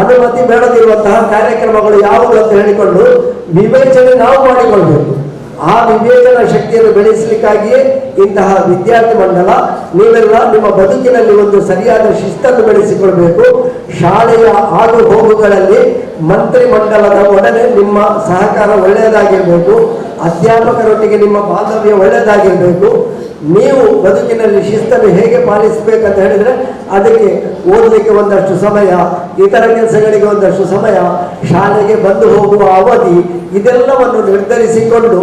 ಅನುಮತಿ ಬೇಡದಿರುವಂತಹ ಕಾರ್ಯಕ್ರಮಗಳು ಯಾವುದು ಅಂತ ಹೇಳಿಕೊಂಡು ವಿವೇಚನೆ ನಾವು ಮಾಡಿಕೊಳ್ಬೇಕು. ಆ ವಿವೇಚನಾ ಶಕ್ತಿಯನ್ನು ಬೆಳೆಸಲಿಕ್ಕಾಗಿಯೇ ಇಂತಹ ವಿದ್ಯಾರ್ಥಿ ಮಂಡಲ, ನೀವೆಲ್ಲ ನಿಮ್ಮ ಬದುಕಿನಲ್ಲಿ ಒಂದು ಸರಿಯಾದ ಶಿಸ್ತನ್ನು ಬೆಳೆಸಿಕೊಳ್ಬೇಕು. ಶಾಲೆಯ ಆಗು ಹೋಗುಗಳಲ್ಲಿ ಮಂತ್ರಿ ಮಂಡಲದ ಒಡನೆ ನಿಮ್ಮ ಸಹಕಾರ ಒಳ್ಳೆಯದಾಗಿರಬೇಕು. ಅಧ್ಯಾಪಕರೊಟ್ಟಿಗೆ ನಿಮ್ಮ ಬಾಂಧವ್ಯ ಒಳ್ಳೆಯದಾಗಿರಬೇಕು. ನೀವು ಬದುಕಿನಲ್ಲಿ ಶಿಸ್ತನ್ನು ಹೇಗೆ ಪಾಲಿಸಬೇಕಂತ ಹೇಳಿದರೆ ಅದಕ್ಕೆ ಓದಲಿಕ್ಕೆ ಒಂದಷ್ಟು ಸಮಯ, ಇತರ ಕೆಲಸಗಳಿಗೆ ಒಂದಷ್ಟು ಸಮಯ, ಶಾಲೆಗೆ ಬಂದು ಹೋಗುವ ಅವಧಿ, ಇದೆಲ್ಲವನ್ನು ನಿರ್ಧರಿಸಿಕೊಂಡು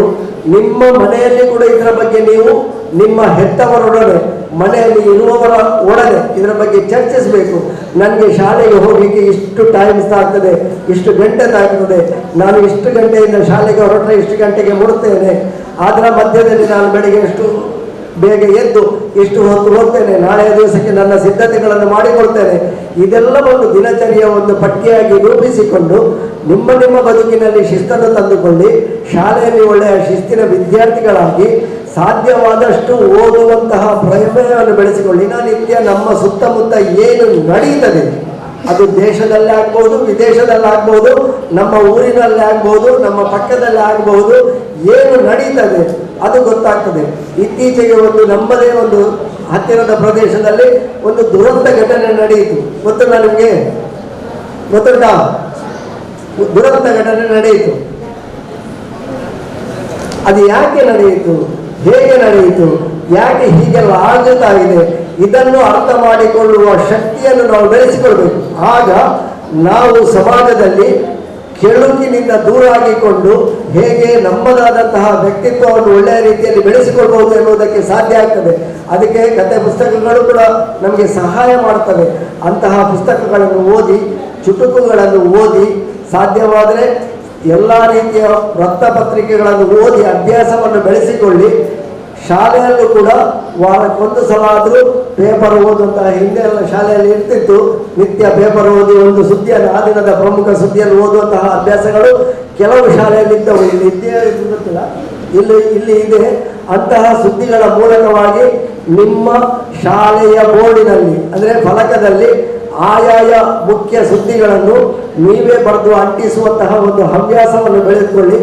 ನಿಮ್ಮ ಮನೆಯಲ್ಲಿ ಕೂಡ ಇದರ ಬಗ್ಗೆ ನೀವು ನಿಮ್ಮ ಹೆತ್ತವರೊಡನೆ, ಮನೆಯಲ್ಲಿ ಇರುವವರ ಒಡನೆ ಇದರ ಬಗ್ಗೆ ಚರ್ಚಿಸಬೇಕು. ನನಗೆ ಶಾಲೆಗೆ ಹೋಗಲಿಕ್ಕೆ ಇಷ್ಟು ಟೈಮ್ಸ್ ಆಗ್ತದೆ, ಇಷ್ಟು ಗಂಟೆ ಆಗ್ತದೆ, ನಾನು ಇಷ್ಟು ಗಂಟೆಯಿಂದ ಶಾಲೆಗೆ ಹೊರಟ್ರೆ ಇಷ್ಟು ಗಂಟೆಗೆ ಮುಡುತ್ತೇನೆ, ಅದರ ಮಧ್ಯದಲ್ಲಿ ನಾನು ಬೆಳಿಗ್ಗೆ ಎಷ್ಟು ಬೇಗ ಎದ್ದು ಇಷ್ಟು ಹೊತ್ತು ಹೋಗ್ತೇನೆ, ನಾಳೆಯ ದಿವಸಕ್ಕೆ ನನ್ನ ಸಿದ್ಧತೆಗಳನ್ನು ಮಾಡಿಕೊಳ್ತೇನೆ. ಇದೆಲ್ಲ ಒಂದು ದಿನಚರಿಯ ಒಂದು ಪಟ್ಟಿಯಾಗಿ ರೂಪಿಸಿಕೊಂಡು ನಿಮ್ಮ ನಿಮ್ಮ ಬದುಕಿನಲ್ಲಿ ಶಿಸ್ತನ್ನು ತಂದುಕೊಳ್ಳಿ. ಶಾಲೆಯಲ್ಲಿ ಒಳ್ಳೆಯ ಶಿಸ್ತಿನ ವಿದ್ಯಾರ್ಥಿಗಳಾಗಿ ಸಾಧ್ಯವಾದಷ್ಟು ಓದುವಂತಹ ಪ್ರಮೇಯವನ್ನು ಬೆಳೆಸಿಕೊಳ್ಳಿ. ನಿತ್ಯ ನಮ್ಮ ಸುತ್ತಮುತ್ತ ಏನು ನಡೀತದೆ, ಅದು ದೇಶದಲ್ಲೇ ಆಗ್ಬೋದು, ವಿದೇಶದಲ್ಲಿ ಆಗ್ಬೋದು, ನಮ್ಮ ಊರಿನಲ್ಲಿ ಆಗ್ಬೋದು, ನಮ್ಮ ಪಕ್ಕದಲ್ಲಿ ಆಗ್ಬೋದು, ಏನು ನಡೀತದೆ ಅದು ಗೊತ್ತಾಗ್ತದೆ. ಇತ್ತೀಚೆಗೆ ಒಂದು ನಮ್ಮದೇ ಒಂದು ಹತ್ತಿರದ ಪ್ರದೇಶದಲ್ಲಿ ಒಂದು ದುರಂತ ಘಟನೆ ನಡೆಯಿತು. ಗೊತ್ತುಂಟಾ ನಿಮಗೆ? ಗೊತ್ತುಂಟಾ? ದುರಂತ ಘಟನೆ ನಡೆಯಿತು. ಅದು ಯಾಕೆ ನಡೆಯಿತು, ಹೇಗೆ ನಡೆಯಿತು, ಯಾಕೆ ಹೀಗೆಲ್ಲ ಆಗುತ್ತಾ ಇದೆ, ಇದನ್ನು ಅರ್ಥ ಮಾಡಿಕೊಳ್ಳುವ ಶಕ್ತಿಯನ್ನು ನಾವು ಬೆಳೆಸಿಕೊಳ್ಬೇಕು. ಆಗ ನಾವು ಸಮಾಜದಲ್ಲಿ ಕೆಳುಕಿನಿಂದ ದೂರಾಗಿಕೊಂಡು ಹೇಗೆ ನಮ್ಮದಾದಂತಹ ವ್ಯಕ್ತಿತ್ವವನ್ನು ಒಳ್ಳೆಯ ರೀತಿಯಲ್ಲಿ ಬೆಳೆಸಿಕೊಳ್ಬಹುದು ಎನ್ನುವುದಕ್ಕೆ ಸಾಧ್ಯ ಆಗ್ತದೆ. ಅದಕ್ಕೆ ಕಥೆ ಪುಸ್ತಕಗಳು ಕೂಡ ನಮಗೆ ಸಹಾಯ ಮಾಡ್ತವೆ. ಅಂತಹ ಪುಸ್ತಕಗಳನ್ನು ಓದಿ, ಚುಟುಕುಗಳನ್ನು ಓದಿ, ಸಾಧ್ಯವಾದರೆ ಎಲ್ಲ ರೀತಿಯ ವೃತ್ತಪತ್ರಿಕೆಗಳನ್ನು ಓದಿ ಅಭ್ಯಾಸವನ್ನು ಬೆಳೆಸಿಕೊಳ್ಳಿ. ಶಾಲೆಯಲ್ಲೂ ಕೂಡ ವಾರಕ್ಕೊಂದು ಸಲ ಆದರೂ ಪೇಪರ್ ಓದುವಂತಹ, ಹಿಂದೆ ಎಲ್ಲ ಶಾಲೆಯಲ್ಲಿ ಇರ್ತಿತ್ತು, ನಿತ್ಯ ಪೇಪರ್ ಓದಿ ಒಂದು ಸುದ್ದಿಯನ್ನು, ಆ ದಿನದ ಪ್ರಮುಖ ಸುದ್ದಿಯನ್ನು ಓದುವಂತಹ ಅಭ್ಯಾಸಗಳು ಕೆಲವು ಶಾಲೆಯಲ್ಲಿ ಇದ್ದವು. ಇಲ್ಲಿ ಇದ್ದೇ ಗೊತ್ತಿಲ್ಲ, ಇಲ್ಲಿ ಇದೆ. ಅಂತಹ ಸುದ್ದಿಗಳ ಮೂಲಕವಾಗಿ ನಿಮ್ಮ ಶಾಲೆಯ ಬೋರ್ಡಿನಲ್ಲಿ ಅಂದರೆ ಫಲಕದಲ್ಲಿ ಆಯಾಯ ಮುಖ್ಯ ಸುದ್ದಿಗಳನ್ನು ನೀವೇ ಬರೆದು ಅಂಟಿಸುವಂತಹ ಒಂದು ಹವ್ಯಾಸವನ್ನು ಬೆಳೆಸಿಕೊಳ್ಳಿ.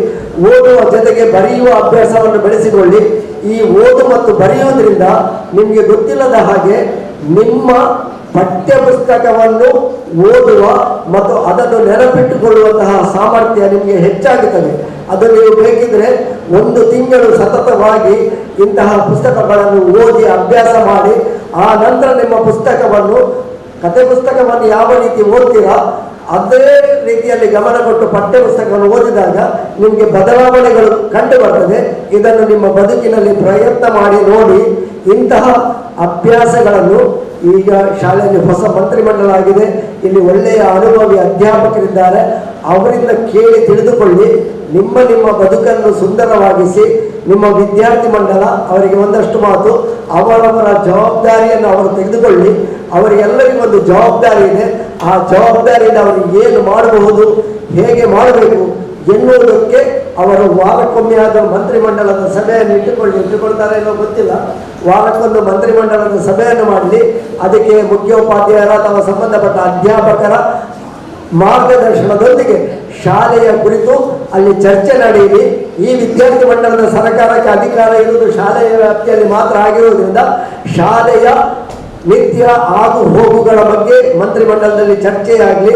ಓದುವ ಜೊತೆಗೆ ಬರೆಯುವ ಅಭ್ಯಾಸವನ್ನು ಬೆಳೆಸಿಕೊಳ್ಳಿ. ಈ ಓದು ಮತ್ತು ಬರೆಯುವುದರಿಂದ ನಿಮಗೆ ಗೊತ್ತಿಲ್ಲದ ಹಾಗೆ ನಿಮ್ಮ ಪಠ್ಯ ಪುಸ್ತಕವನ್ನು ಓದುವ ಮತ್ತು ಅದನ್ನು ನೆನಪಿಟ್ಟುಕೊಳ್ಳುವಂತಹ ಸಾಮರ್ಥ್ಯ ನಿಮಗೆ ಹೆಚ್ಚಾಗುತ್ತದೆ. ಅದು ನೀವು ಬೇಕಿದ್ರೆ 1 ತಿಂಗಳು ಸತತವಾಗಿ ಇಂತಹ ಪುಸ್ತಕಗಳನ್ನು ಓದಿ ಅಭ್ಯಾಸ ಮಾಡಿ, ಆ ನಂತರ ನಿಮ್ಮ ಪುಸ್ತಕವನ್ನು, ಕಥೆ ಪುಸ್ತಕವನ್ನು ಯಾವ ರೀತಿ ಓದ್ತೀರಾ ಅದೇ ರೀತಿಯಲ್ಲಿ ಗಮನ ಕೊಟ್ಟು ಪಠ್ಯ ಪುಸ್ತಕವನ್ನು ಓದಿದಾಗ ನಿಮಗೆ ಬದಲಾವಣೆಗಳು ಕಂಡು ಬರ್ತದೆ. ಇದನ್ನು ನಿಮ್ಮ ಬದುಕಿನಲ್ಲಿ ಪ್ರಯತ್ನ ಮಾಡಿ ನೋಡಿ. ಇಂತಹ ಅಭ್ಯಾಸಗಳನ್ನು ಈಗ ಶಾಲೆಯಲ್ಲಿ ಹೊಸ ಮಂತ್ರಿಮಂಡಲ ಆಗಿದೆ, ಇಲ್ಲಿ ಒಳ್ಳೆಯ ಅನುಭವಿ ಅಧ್ಯಾಪಕರಿದ್ದಾರೆ, ಅವರಿಂದ ಕೇಳಿ ತಿಳಿದುಕೊಳ್ಳಿ. ನಿಮ್ಮ ನಿಮ್ಮ ಬದುಕನ್ನು ಸುಂದರವಾಗಿಸಿ. ನಿಮ್ಮ ವಿದ್ಯಾರ್ಥಿ ಮಂಡಲ ಅವರಿಗೆ ಒಂದಷ್ಟು ಮಾತು, ಅವರವರ ಜವಾಬ್ದಾರಿಯನ್ನು ಅವರು ತೆಗೆದುಕೊಳ್ಳಿ. ಅವರಿಗೆಲ್ಲರಿಗೂ ಒಂದು ಜವಾಬ್ದಾರಿ ಇದೆ. ಆ ಜವಾಬ್ದಾರಿಯಿಂದ ಅವರಿಗೆ ಏನು ಮಾಡಬಹುದು, ಹೇಗೆ ಮಾಡಬೇಕು ಎನ್ನುವುದಕ್ಕೆ ಅವರು ವಾರಕ್ಕೊಮ್ಮೆ ಆದ ಮಂತ್ರಿಮಂಡಲದ ಸಭೆಯನ್ನು ಇಟ್ಟುಕೊಳ್ತಾರೆ ಏನೋ ಗೊತ್ತಿಲ್ಲ. ವಾರಕ್ಕೊಂದು ಮಂತ್ರಿಮಂಡಲದ ಸಭೆಯನ್ನು ಮಾಡಲಿ. ಅದಕ್ಕೆ ಮುಖ್ಯೋಪಾಧ್ಯಾಯರ ಅಥವಾ ಸಂಬಂಧಪಟ್ಟ ಅಧ್ಯಾಪಕರ ಮಾರ್ಗದರ್ಶನದೊಂದಿಗೆ ಶಾಲೆಯ ಕುರಿತು ಅಲ್ಲಿ ಚರ್ಚೆ ನಡೆಯಲಿ. ಈ ವಿದ್ಯಾರ್ಥಿ ಮಂಡಲದ ಸರ್ಕಾರಕ್ಕೆ ಅಧಿಕಾರ ಇರುವುದು ಶಾಲೆಯ ವ್ಯಾಪ್ತಿಯಲ್ಲಿ ಮಾತ್ರ ಆಗಿರುವುದರಿಂದ ಶಾಲೆಯ ನಿತ್ಯ ಆಗು ಹೋಗುಗಳ ಬಗ್ಗೆ ಮಂತ್ರಿಮಂಡಲದಲ್ಲಿ ಚರ್ಚೆಯಾಗಲಿ,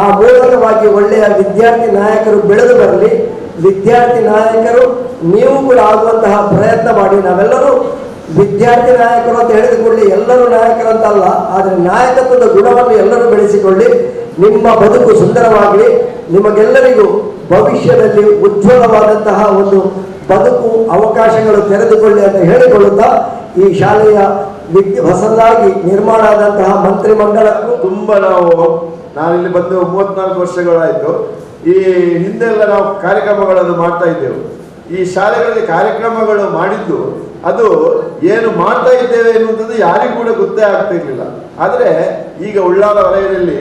ಆ ಮೂಲಕವಾಗಿ ಒಳ್ಳೆಯ ವಿದ್ಯಾರ್ಥಿ ನಾಯಕರು ಬೆಳೆದು ಬರಲಿ. ವಿದ್ಯಾರ್ಥಿ ನಾಯಕರು ನೀವು ಕೂಡ ಆಗುವಂತಹ ಪ್ರಯತ್ನ ಮಾಡಿ. ನಾವೆಲ್ಲರೂ ವಿದ್ಯಾರ್ಥಿ ನಾಯಕರು ಅಂತ ಹೇಳಿದುಕೊಳ್ಳಿ, ಎಲ್ಲರೂ ನಾಯಕರಂತಲ್ಲ, ಆದರೆ ನಾಯಕತ್ವದ ಗುಣವನ್ನು ಎಲ್ಲರೂ ಬೆಳೆಸಿಕೊಳ್ಳಿ. ನಿಮ್ಮ ಬದುಕು ಸುಂದರವಾಗಲಿ, ನಿಮಗೆಲ್ಲರಿಗೂ ಭವಿಷ್ಯದಲ್ಲಿ ಉಜ್ವಲವಾದಂತಹ ಒಂದು ಬದುಕು ಅವಕಾಶಗಳು ತೆರೆದುಕೊಳ್ಳಿ ಅಂತ ಹೇಳಿಕೊಳ್ಳುತ್ತಾ ಈ ಶಾಲೆಯ ಹೊಸದಾಗಿ ನಿರ್ಮಾಣ ಆದಂತಹ ಮಂತ್ರಿಮಂಡಲಕ್ಕೂ ತುಂಬಾ ನಾನಿಲ್ಲಿ ಬಂದು 34 ವರ್ಷಗಳಾಯಿತು. ಈ ಹಿಂದೆಲ್ಲ ನಾವು ಕಾರ್ಯಕ್ರಮಗಳನ್ನು ಮಾಡ್ತಾ ಇದ್ದೆವು. ಈ ಶಾಲೆಗಳಲ್ಲಿ ಕಾರ್ಯಕ್ರಮಗಳು ಮಾಡಿದ್ದು ಅದು ಏನು ಮಾಡ್ತಾ ಇದ್ದೇವೆ ಎನ್ನುವಂಥದ್ದು ಯಾರಿಗೂ ಕೂಡ ಗೊತ್ತೇ ಆಗ್ತಾ ಇರಲಿಲ್ಲ. ಆದರೆ ಈಗ ಉಳ್ಳಾಲ ವಲಯದಲ್ಲಿ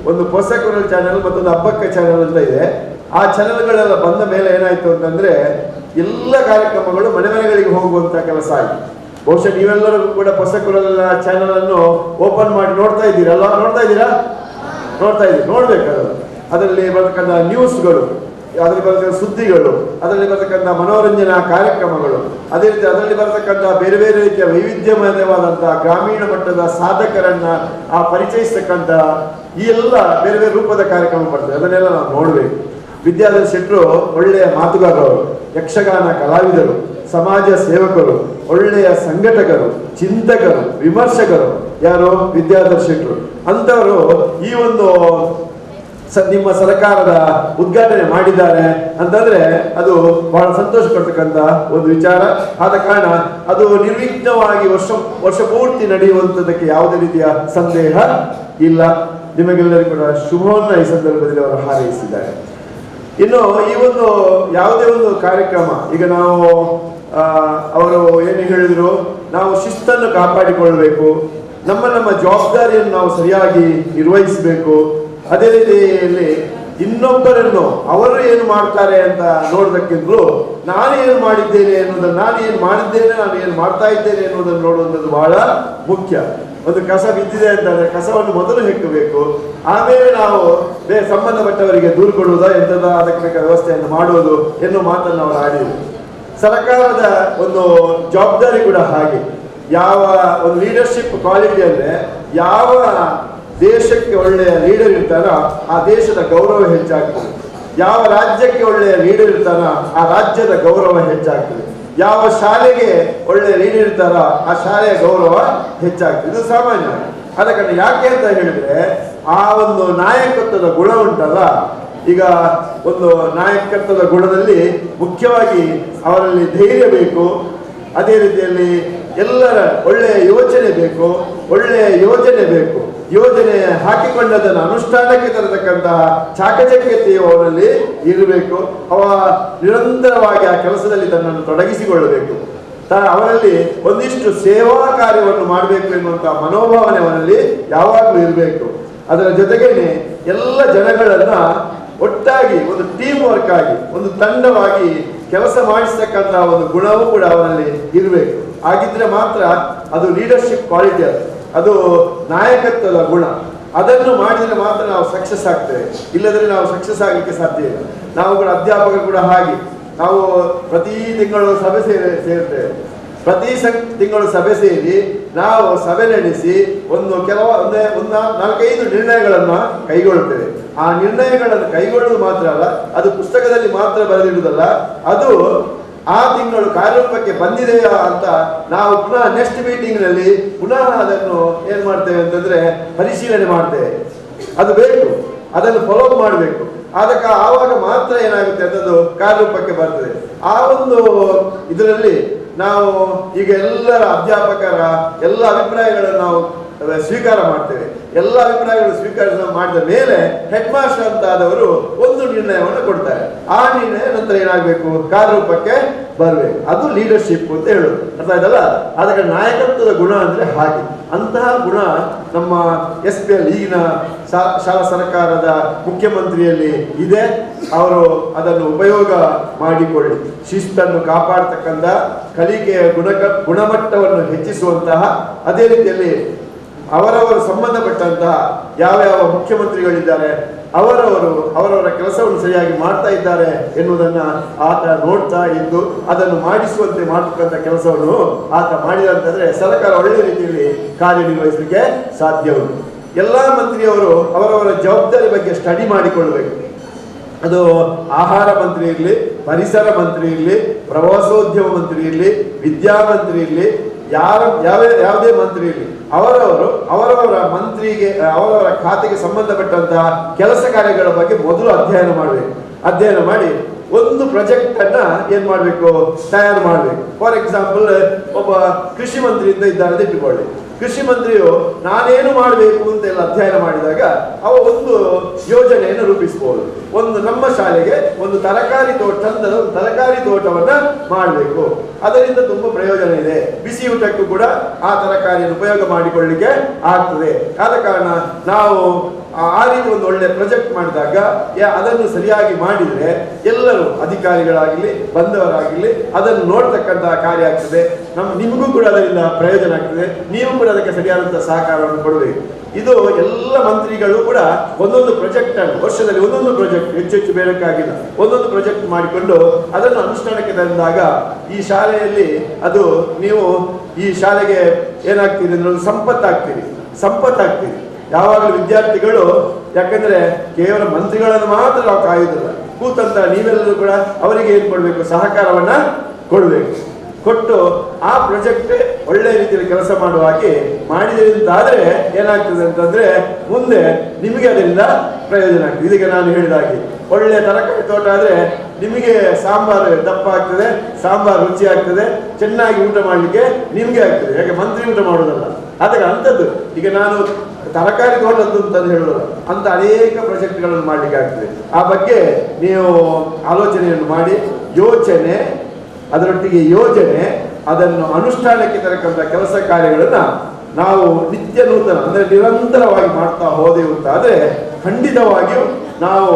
ಒಂದು ಪೊಸೆಕುರಲ್ ಚಾನೆಲ್ ಮತ್ತೊಂದು ಹಬ್ಬಕ್ಕ ಚಾನೆಲ್ ಅಂತ ಇದೆ. ಆ ಚಾನೆಲ್ಗಳೆಲ್ಲ ಬಂದ ಮೇಲೆ ಏನಾಯ್ತು ಅಂತಂದ್ರೆ ಎಲ್ಲ ಕಾರ್ಯಕ್ರಮಗಳು ಮನೆ ಮನೆಗಳಿಗೆ ಹೋಗುವಂತ ಕೆಲಸ ಆಯಿತು. ಬಹುಶಃ ನೀವೆಲ್ಲರೂ ಕೂಡ ಪೊಸೆಕುರಲ್ ಚಾನೆಲ್ ಅನ್ನು ಓಪನ್ ಮಾಡಿ ನೋಡ್ತಾ ಇದ್ದೀರಲ್ಲ, ನೋಡ್ತಾ ಇದ್ದೀರಿ, ನೋಡ್ಬೇಕಾದ್ರೆ ಅದರಲ್ಲಿ ಬರ್ತಕ್ಕಂಥ ನ್ಯೂಸ್ಗಳು, ಅದರಲ್ಲಿ ಬರ್ತಕ್ಕಂಥ ಸುದ್ದಿಗಳು, ಅದರಲ್ಲಿ ಬರ್ತಕ್ಕಂಥ ಮನೋರಂಜನಾ ಕಾರ್ಯಕ್ರಮಗಳು, ಅದೇ ರೀತಿ ಅದರಲ್ಲಿ ಬರ್ತಕ್ಕಂಥ ಬೇರೆ ಬೇರೆ ರೀತಿಯ ವೈವಿಧ್ಯಮಯವಾದಂತಹ ಗ್ರಾಮೀಣ ಮಟ್ಟದ ಸಾಧಕರನ್ನ ಪರಿಚಯಿಸ್ತಕ್ಕಂಥ ಈ ಎಲ್ಲ ಬೇರೆ ಬೇರೆ ರೂಪದ ಕಾರ್ಯಕ್ರಮ ಬರ್ತದೆ. ಅದನ್ನೆಲ್ಲ ನಾವು ನೋಡ್ಬೇಕು. ವಿದ್ಯಾಧರ್ ಶೆಟ್ರು ಒಳ್ಳೆಯ ಮಾತುಗಾರರು, ಯಕ್ಷಗಾನ ಕಲಾವಿದರು, ಸಮಾಜ ಸೇವಕರು, ಒಳ್ಳೆಯ ಸಂಘಟಕರು, ಚಿಂತಕರು, ವಿಮರ್ಶಕರು. ಯಾರು? ವಿದ್ಯಾಧರ್ ಶೆಟ್ರು. ಅಂತವರು ಈ ಒಂದು ನಿಮ್ಮ ಸರ್ಕಾರದ ಉದ್ಘಾಟನೆ ಮಾಡಿದ್ದಾರೆ ಅಂತಂದ್ರೆ ಅದು ಬಹಳ ಸಂತೋಷ ಪಡ್ತಕ್ಕಂಥ ಒಂದು ವಿಚಾರ. ಆದ ಕಾರಣ ಅದು ನಿರ್ವಿಘ್ನವಾಗಿ ವರ್ಷ ಪೂರ್ತಿ ನಡೆಯುವಂಥದ್ದಕ್ಕೆ ಯಾವುದೇ ರೀತಿಯ ಸಂದೇಹ ಇಲ್ಲ. ನಿಮಗೆಲ್ಲರಿಗೂ ಕೂಡ ಶುಭವನ್ನ ಈ ಸಂದರ್ಭದಲ್ಲಿ ಅವರು ಹಾರೈಸಿದ್ದಾರೆ. ಇನ್ನು ಈ ಒಂದು ಯಾವುದೇ ಒಂದು ಕಾರ್ಯಕ್ರಮ, ಈಗ ನಾವು ಅವರು ಏನು ಹೇಳಿದ್ರು, ನಾವು ಶಿಸ್ತನ್ನು ಕಾಪಾಡಿಕೊಳ್ಬೇಕು, ನಮ್ಮ ಜವಾಬ್ದಾರಿಯನ್ನು ನಾವು ಸರಿಯಾಗಿ ನಿರ್ವಹಿಸಬೇಕು. ಅದೇ ರೀತಿಯಲ್ಲಿ ಇನ್ನೊಬ್ಬರನ್ನು ಅವರು ಏನು ಮಾಡ್ತಾರೆ ಅಂತ ನೋಡೋದಕ್ಕಿಂತಲೂ ನಾನೇನು ಮಾಡಿದ್ದೇನೆ ಎನ್ನುವುದನ್ನು, ನಾನು ಏನು ಮಾಡ್ತಾ ಇದ್ದೇನೆ ಎನ್ನುವುದನ್ನು ನೋಡುವಂಥದ್ದು ಬಹಳ ಮುಖ್ಯ. ಒಂದು ಕಸ ಬಿದ್ದಿದೆ ಅಂತಂದ್ರೆ ಕಸವನ್ನು ಮೊದಲು ಹೆಕ್ಕಬೇಕು, ಆಮೇಲೆ ನಾವು ಸಂಬಂಧಪಟ್ಟವರಿಗೆ ದೂರು ಕೊಡುವುದಾ ಎಂಥದ ಅದಕ್ಕೆ ಬೇಕಾದ ವ್ಯವಸ್ಥೆಯನ್ನು ಮಾಡುವುದು ಎನ್ನುವ ಮಾತನ್ನು ಅವರು ಆಡಿದರು. ಸರ್ಕಾರದ ಒಂದು ಜವಾಬ್ದಾರಿ ಕೂಡ ಹಾಗೆ. ಯಾವ ಒಂದು ಲೀಡರ್ಶಿಪ್ ಕ್ವಾಲಿಟಿ ಅಂದ್ರೆ ಯಾವ ದೇಶಕ್ಕೆ ಒಳ್ಳೆಯ ಲೀಡರ್ ಇರ್ತಾರೋ ಆ ದೇಶದ ಗೌರವ ಹೆಚ್ಚಾಗ್ತದೆ. ಯಾವ ರಾಜ್ಯಕ್ಕೆ ಒಳ್ಳೆಯ ಲೀಡರ್ ಇರ್ತಾರೋ ಆ ರಾಜ್ಯದ ಗೌರವ ಹೆಚ್ಚಾಗ್ತದೆ. ಯಾವ ಶಾಲೆಗೆ ಒಳ್ಳೆಯ ಲೀಡರ್ ಇರ್ತಾರೋ ಆ ಶಾಲೆಯ ಗೌರವ ಹೆಚ್ಚಾಗ್ತದೆ. ಇದು ಸಾಮಾನ್ಯ. ಆದ ಕಾರಣ ಯಾಕೆ ಅಂತ ಹೇಳಿದ್ರೆ ಆ ಒಂದು ನಾಯಕತ್ವದ ಗುಣ ಉಂಟಲ್ಲ, ಈಗ ಒಂದು ನಾಯಕತ್ವದ ಗುಣದಲ್ಲಿ ಮುಖ್ಯವಾಗಿ ಅವರಲ್ಲಿ ಧೈರ್ಯ ಬೇಕು. ಅದೇ ರೀತಿಯಲ್ಲಿ ಎಲ್ಲರ ಒಳ್ಳೆಯ ಯೋಚನೆ ಬೇಕು, ಒಳ್ಳೆಯ ಯೋಜನೆ ಬೇಕು. ಯೋಜನೆ ಹಾಕಿಕೊಂಡದನ್ನು ಅನುಷ್ಠಾನಕ್ಕೆ ತರತಕ್ಕಂತಹ ಚಾಕಚಕ್ಯತೆಯು ಅವರಲ್ಲಿ ಇರಬೇಕು. ಅವ ನಿರಂತರವಾಗಿ ಆ ಕೆಲಸದಲ್ಲಿ ತನ್ನನ್ನು ತೊಡಗಿಸಿಕೊಳ್ಳಬೇಕು. ಅವರಲ್ಲಿ ಒಂದಿಷ್ಟು ಸೇವಾ ಕಾರ್ಯವನ್ನು ಮಾಡಬೇಕು ಎನ್ನುವಂತಹ ಮನೋಭಾವನೆ ಅವರಲ್ಲಿ ಯಾವಾಗಲೂ ಇರಬೇಕು. ಅದರ ಜೊತೆಗೇನೆ ಎಲ್ಲ ಜನಗಳನ್ನ ಒಟ್ಟಾಗಿ ಒಂದು ಟೀಮ್ ವರ್ಕ್ ಆಗಿ ಒಂದು ತಂಡವಾಗಿ ಕೆಲಸ ಮಾಡಿಸ್ತಕ್ಕಂತಹ ಒಂದು ಗುಣವೂ ಕೂಡ ಅವರಲ್ಲಿ ಇರಬೇಕು. ಹಾಗಿದ್ರೆ ಮಾತ್ರ ಅದು ಲೀಡರ್ಶಿಪ್ ಕ್ವಾಲಿಟಿ, ಅದು ನಾಯಕತ್ವದ ಗುಣ. ಅದನ್ನು ಮಾಡಿದರೆ ಮಾತ್ರ ನಾವು ಸಕ್ಸಸ್ ಆಗ್ತೇವೆ, ಇಲ್ಲದ್ರೆ ನಾವು ಸಕ್ಸಸ್ ಆಗಲಿಕ್ಕೆ ಸಾಧ್ಯ ಇಲ್ಲ. ನಾವು ಕೂಡ ಅಧ್ಯಾಪಕರು ಕೂಡ ಹಾಗೆ. ನಾವು ಪ್ರತಿ ತಿಂಗಳು ಸಭೆ ಸೇರ್ತೇವೆ. ಪ್ರತಿ ತಿಂಗಳು ಸಭೆ ಸೇರಿ ನಾವು ಸಭೆ ನಡೆಸಿ ಒಂದು 4-5 ನಿರ್ಣಯಗಳನ್ನು ಕೈಗೊಳ್ಳುತ್ತೇವೆ. ಆ ನಿರ್ಣಯಗಳನ್ನು ಕೈಗೊಳ್ಳುವುದು ಮಾತ್ರ ಅಲ್ಲ, ಅದು ಪುಸ್ತಕದಲ್ಲಿ ಮಾತ್ರ ಬರೆದಿಡುವುದಲ್ಲ, ಅದು ಆ ತಿಂಗಳು ಕಾರ್ಯರೂಪಕ್ಕೆ ಬಂದಿದೆಯಾ ಅಂತ ನಾವು ಪುನಃ ನೆಕ್ಸ್ಟ್ ಮೀಟಿಂಗ್ನಲ್ಲಿ ಪುನಃ ಅದನ್ನು ಏನ್ ಮಾಡ್ತೇವೆ ಅಂತಂದ್ರೆ ಪರಿಶೀಲನೆ ಮಾಡ್ತೇವೆ. ಅದು ಬೇಕು, ಅದನ್ನು ಫಾಲೋ ಮಾಡಬೇಕು. ಆವಾಗ ಮಾತ್ರ ಏನಾಗುತ್ತೆ ಅಂತದ್ದು ಕಾರ್ಯರೂಪಕ್ಕೆ ಬರ್ತದೆ. ಆ ಒಂದು ಇದರಲ್ಲಿ ನಾವು ಈಗ ಎಲ್ಲರ ಅಧ್ಯಾಪಕರ ಎಲ್ಲ ಅಭಿಪ್ರಾಯಗಳನ್ನು ನಾವು ಸ್ವೀಕಾರ ಮಾಡ್ತೇವೆ. ಎಲ್ಲ ಅಭಿಪ್ರಾಯಗಳು ಸ್ವೀಕಾರ ಮಾಡಿದ ಮೇಲೆ ಹೆಡ್ ಮಾಸ್ಟರ್ ಅಂತಾದವರು ಒಂದು ನಿರ್ಣಯವನ್ನು ಕೊಡ್ತಾರೆ. ಆ ನಿರ್ಣಯ ನಂತರ ಏನಾಗಬೇಕು, ಕಾರ್ಯರೂಪಕ್ಕೆ ಬರಬೇಕು. ಅದು ಲೀಡರ್ಶಿಪ್ ಅಂತ ಹೇಳೋದು. ಅರ್ಥ ಆಯ್ತಲ್ಲ? ಅದಕ್ಕೆ ನಾಯಕತ್ವದ ಗುಣ ಅಂದ್ರೆ ಹಾಗೆ. ಅಂತಹ ಗುಣ ನಮ್ಮ SPL ಈಗಿನ ಶಾಲಾ ಸರ್ಕಾರದ ಮುಖ್ಯಮಂತ್ರಿಯಲ್ಲಿ ಇದೆ. ಅವರು ಅದನ್ನು ಉಪಯೋಗ ಮಾಡಿಕೊಳ್ಳಿ. ಶಿಸ್ತನ್ನು ಕಾಪಾಡತಕ್ಕಂಥ, ಕಲಿಕೆಯ ಗುಣಮಟ್ಟವನ್ನು ಹೆಚ್ಚಿಸುವಂತಹ, ಅದೇ ರೀತಿಯಲ್ಲಿ ಅವರವರು ಸಂಬಂಧಪಟ್ಟಂತಹ ಯಾವ ಮುಖ್ಯಮಂತ್ರಿಗಳಿದ್ದಾರೆ ಅವರವರ ಕೆಲಸವನ್ನು ಸರಿಯಾಗಿ ಮಾಡ್ತಾ ಇದ್ದಾರೆ ಎನ್ನುವುದನ್ನ ಆತ ನೋಡ್ತಾ ಇದ್ದು ಅದನ್ನು ಮಾಡಿಸುವಂತೆ ಮಾಡತಕ್ಕಂಥ ಕೆಲಸವನ್ನು ಆತ ಮಾಡಿದಂತಂದ್ರೆ ಸರ್ಕಾರ ಒಳ್ಳೆ ರೀತಿಯಲ್ಲಿ ಕಾರ್ಯನಿರ್ವಹಿಸಲಿಕ್ಕೆ ಸಾಧ್ಯ ಉಂಟು. ಎಲ್ಲ ಮಂತ್ರಿಯವರು ಅವರವರ ಜವಾಬ್ದಾರಿ ಬಗ್ಗೆ ಸ್ಟಡಿ ಮಾಡಿಕೊಳ್ಳಬೇಕು. ಅದು ಆಹಾರ ಮಂತ್ರಿ ಇರಲಿ, ಪರಿಸರ ಮಂತ್ರಿ ಇರಲಿ, ಪ್ರವಾಸೋದ್ಯಮ ಮಂತ್ರಿ ಇರಲಿ, ವಿದ್ಯಾಮಂತ್ರಿ ಇರಲಿ, ಯಾವುದೇ ಮಂತ್ರಿ ಇರಲಿ, ಅವರವರ ಮಂತ್ರಿಗೆ ಅವರವರ ಖಾತೆಗೆ ಸಂಬಂಧಪಟ್ಟಂತಹ ಕೆಲಸ ಕಾರ್ಯಗಳ ಬಗ್ಗೆ ಮೊದಲು ಅಧ್ಯಯನ ಮಾಡಿ ಒಂದು ಪ್ರಾಜೆಕ್ಟ್ ಅನ್ನ ಏನ್ ಮಾಡಬೇಕು, ತಯಾರು ಮಾಡಬೇಕು. ಫಾರ್ ಎಕ್ಸಾಂಪಲ್, ಒಬ್ಬ ಕೃಷಿ ಮಂತ್ರಿಯಿಂದ ಇದ್ದಾರೆ ಅಂತ ಇಟ್ಟುಕೊಳ್ಳಿ. ಕೃಷಿ ಮಂತ್ರಿಯು ನಾನೇನು ಮಾಡಬೇಕು ಅಂತ ಎಲ್ಲ ಅಧ್ಯಯನ ಮಾಡಿದಾಗ ಅವ ಒಂದು ಯೋಜನೆಯನ್ನು ರೂಪಿಸಬಹುದು. ನಮ್ಮ ಶಾಲೆಗೆ ಒಂದು ತರಕಾರಿ ತೋಟವನ್ನ ಮಾಡಬೇಕು, ಅದರಿಂದ ತುಂಬಾ ಪ್ರಯೋಜನ ಇದೆ, ಬಿಸಿ ಊಟಕ್ಕೂ ಕೂಡ ಆ ತರಕಾರಿಯನ್ನು ಉಪಯೋಗ ಮಾಡಿಕೊಳ್ಳಲಿಕ್ಕೆ ಆಗ್ತದೆ. ಆದ ಕಾರಣ ನಾವು ಆ ರೀತಿ ಒಂದು ಒಳ್ಳೆ ಪ್ರಾಜೆಕ್ಟ್ ಮಾಡಿದಾಗ ಅದನ್ನು ಸರಿಯಾಗಿ ಮಾಡಿದ್ರೆ ಎಲ್ಲರೂ ಅಧಿಕಾರಿಗಳಾಗಲಿ ಬಂದವರಾಗಲಿ ಅದನ್ನು ನೋಡ್ತಕ್ಕಂತಹ ಕಾರ್ಯ ಆಗ್ತದೆ. ನಿಮಗೂ ಕೂಡ ಅದರಿಂದ ಪ್ರಯೋಜನ ಆಗ್ತದೆ, ನೀವು ಕೂಡ ಅದಕ್ಕೆ ಸರಿಯಾದಂತಹ ಸಹಕಾರವನ್ನು ಕೊಡಬೇಕು. ಇದು ಎಲ್ಲ ಮಂತ್ರಿಗಳು ಕೂಡ ಒಂದೊಂದು ಪ್ರಾಜೆಕ್ಟ್ ಅನ್ನು ವರ್ಷದಲ್ಲಿ ಒಂದೊಂದು ಪ್ರಾಜೆಕ್ಟ್ ಹೆಚ್ಚು ಬೇಡಕ್ಕಾಗಿಲ್ಲ, ಒಂದೊಂದು ಪ್ರಾಜೆಕ್ಟ್ ಮಾಡಿಕೊಂಡು ಅದನ್ನು ಅನುಷ್ಠಾನಕ್ಕೆ ತಂದಾಗ ಈ ಶಾಲೆಯಲ್ಲಿ ಅದು ನೀವು ಈ ಶಾಲೆಗೆ ಏನಾಗ್ತೀರಿ ಅಂದ್ರೆ ಸಂಪತ್ತಾಗ್ತೀರಿ. ಯಾವಾಗಲೂ ವಿದ್ಯಾರ್ಥಿಗಳು, ಯಾಕಂದ್ರೆ ಕೇವಲ ಮಂತ್ರಿಗಳನ್ನು ಮಾತ್ರ ನಾವು ಕಾಯುವುದಿಲ್ಲ, ಕೂತಂತ ನೀವೆಲ್ಲರೂ ಕೂಡ ಅವರಿಗೆ ಏನ್ ಕೊಡ್ಬೇಕು, ಸಹಕಾರವನ್ನ ಕೊಟ್ಟು ಆ ಪ್ರಾಜೆಕ್ಟ್ ಒಳ್ಳೆ ರೀತಿಯಲ್ಲಿ ಕೆಲಸ ಮಾಡುವ ಹಾಗೆ ಮಾಡಿದೆ ಅಂತಾದ್ರೆ ಏನಾಗ್ತದೆ ಅಂತಂದ್ರೆ ಮುಂದೆ ನಿಮಗೆ ಅದರಿಂದ ಪ್ರಯೋಜನ ಆಗ್ತದೆ. ಇದಕ್ಕೆ ನಾನು ಹೇಳಿದ ಹಾಗೆ ಒಳ್ಳೆ ತರಕಾರಿ ತೋಟ ಆದ್ರೆ ನಿಮಗೆ ಸಾಂಬಾರು ದಪ್ಪ ಆಗ್ತದೆ, ಸಾಂಬಾರು ರುಚಿ ಆಗ್ತದೆ, ಚೆನ್ನಾಗಿ ಊಟ ಮಾಡ್ಲಿಕ್ಕೆ ನಿಮ್ಗೆ ಆಗ್ತದೆ, ಯಾಕೆ ಮಂತ್ರಿ ಊಟ ಮಾಡೋದಲ್ಲ. ಅದಕ್ಕೆ ಅಂಥದ್ದು ಈಗ ನಾನು ತರಕಾರಿ ತೋಟದ್ದು ಅಂತ ಹೇಳೋದು ಅಂತ ಅನೇಕ ಪ್ರಾಜೆಕ್ಟ್ಗಳನ್ನು ಮಾಡ್ಲಿಕ್ಕೆ ಆಗ್ತದೆ. ಆ ಬಗ್ಗೆ ನೀವು ಆಲೋಚನೆಯನ್ನು ಮಾಡಿ ಅದರೊಟ್ಟಿಗೆ ಯೋಜನೆ ಅದನ್ನು ಅನುಷ್ಠಾನಕ್ಕೆ ತರಕಂತ ಕೆಲಸ ಕಾರ್ಯಗಳನ್ನ ನಾವು ನಿತ್ಯ ನೂತನ ಅಂದ್ರೆ ನಿರಂತರವಾಗಿ ಮಾಡ್ತಾ ಹೋದೆವು ಅಂತಾದ್ರೆ ಖಂಡಿತವಾಗಿಯೂ ನಾವು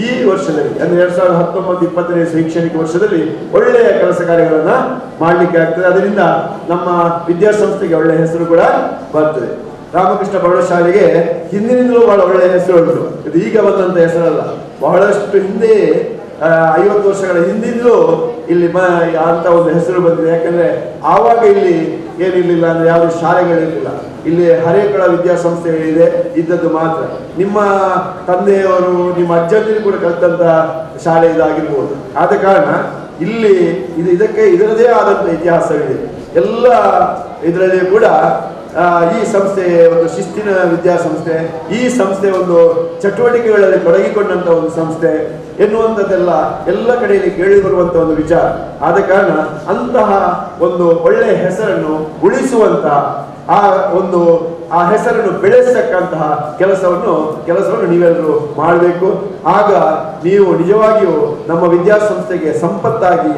ಈ ವರ್ಷದಲ್ಲಿ ಅಂದ್ರೆ 2019-20 ಶೈಕ್ಷಣಿಕ ವರ್ಷದಲ್ಲಿ ಒಳ್ಳೆಯ ಕೆಲಸ ಕಾರ್ಯಗಳನ್ನ ಮಾಡ್ಲಿಕ್ಕೆ ಆಗ್ತದೆ. ಅದರಿಂದ ನಮ್ಮ ವಿದ್ಯಾಸಂಸ್ಥೆಗೆ ಒಳ್ಳೆಯ ಹೆಸರು ಕೂಡ ಬರ್ತದೆ. ರಾಮಕೃಷ್ಣ ಪ್ರೌಢಶಾಲೆಗೆ ಹಿಂದಿನಿಂದಲೂ ಬಹಳ ಒಳ್ಳೆಯ ಹೆಸರು ಉಂಟು. ಇದು ಈಗ ಬಂದಂತ ಹೆಸರಲ್ಲ, ಬಹಳಷ್ಟು ಹಿಂದೆ 50 ವರ್ಷಗಳ ಹಿಂದಿಂದಲೂ ಇಲ್ಲಿ ಅಂತ ಒಂದು ಹೆಸರು ಬಂದಿದೆ. ಯಾಕಂದ್ರೆ ಆವಾಗ ಇಲ್ಲಿ ಏನಿರ್ಲಿಲ್ಲ ಅಂದ್ರೆ ಯಾವುದು ಶಾಲೆಗಳಿರ್ಲಿಲ್ಲ, ಇಲ್ಲಿ ಹರೇಕಳ ವಿದ್ಯಾಸಂಸ್ಥೆಗಳಿದೆ ಇದ್ದದ್ದು ಮಾತ್ರ. ನಿಮ್ಮ ತಂದೆಯವರು ನಿಮ್ಮ ಅಜ್ಜಂದಿರು ಕೂಡ ಕಲಿತಂತ ಶಾಲೆ ಇದಾಗಿರ್ಬೋದು. ಆದ ಕಾರಣ ಇಲ್ಲಿ ಇದರದೇ ಆದಂತ ಇತಿಹಾಸವಿದೆ. ಎಲ್ಲ ಇದರಲ್ಲಿ ಕೂಡ ಈ ಸಂಸ್ಥೆ ಒಂದು ಶಿಸ್ತಿನ ವಿದ್ಯಾಸಂಸ್ಥೆ, ಈ ಸಂಸ್ಥೆ ಒಂದು ಚಟುವಟಿಕೆಗಳಲ್ಲಿ ತೊಡಗಿಕೊಂಡಂತ ಒಂದು ಸಂಸ್ಥೆ ಎನ್ನುವಂಥದ್ದೆಲ್ಲ ಎಲ್ಲ ಕಡೆಯಲ್ಲಿ ಕೇಳಿ ಬರುವಂತ ಒಂದು ವಿಚಾರ. ಆದ ಕಾರಣ ಅಂತಹ ಒಂದು ಒಳ್ಳೆಯ ಹೆಸರನ್ನು ಉಳಿಸುವಂತ ಆ ಹೆಸರನ್ನು ಬೆಳೆಸತಕ್ಕಂತಹ ಕೆಲಸವನ್ನು ನೀವೆಲ್ಲರೂ ಮಾಡಬೇಕು. ಆಗ ನೀವು ನಿಜವಾಗಿಯೂ ನಮ್ಮ ವಿದ್ಯಾಸಂಸ್ಥೆಗೆ ಸಂಪತ್ತಾಗಿ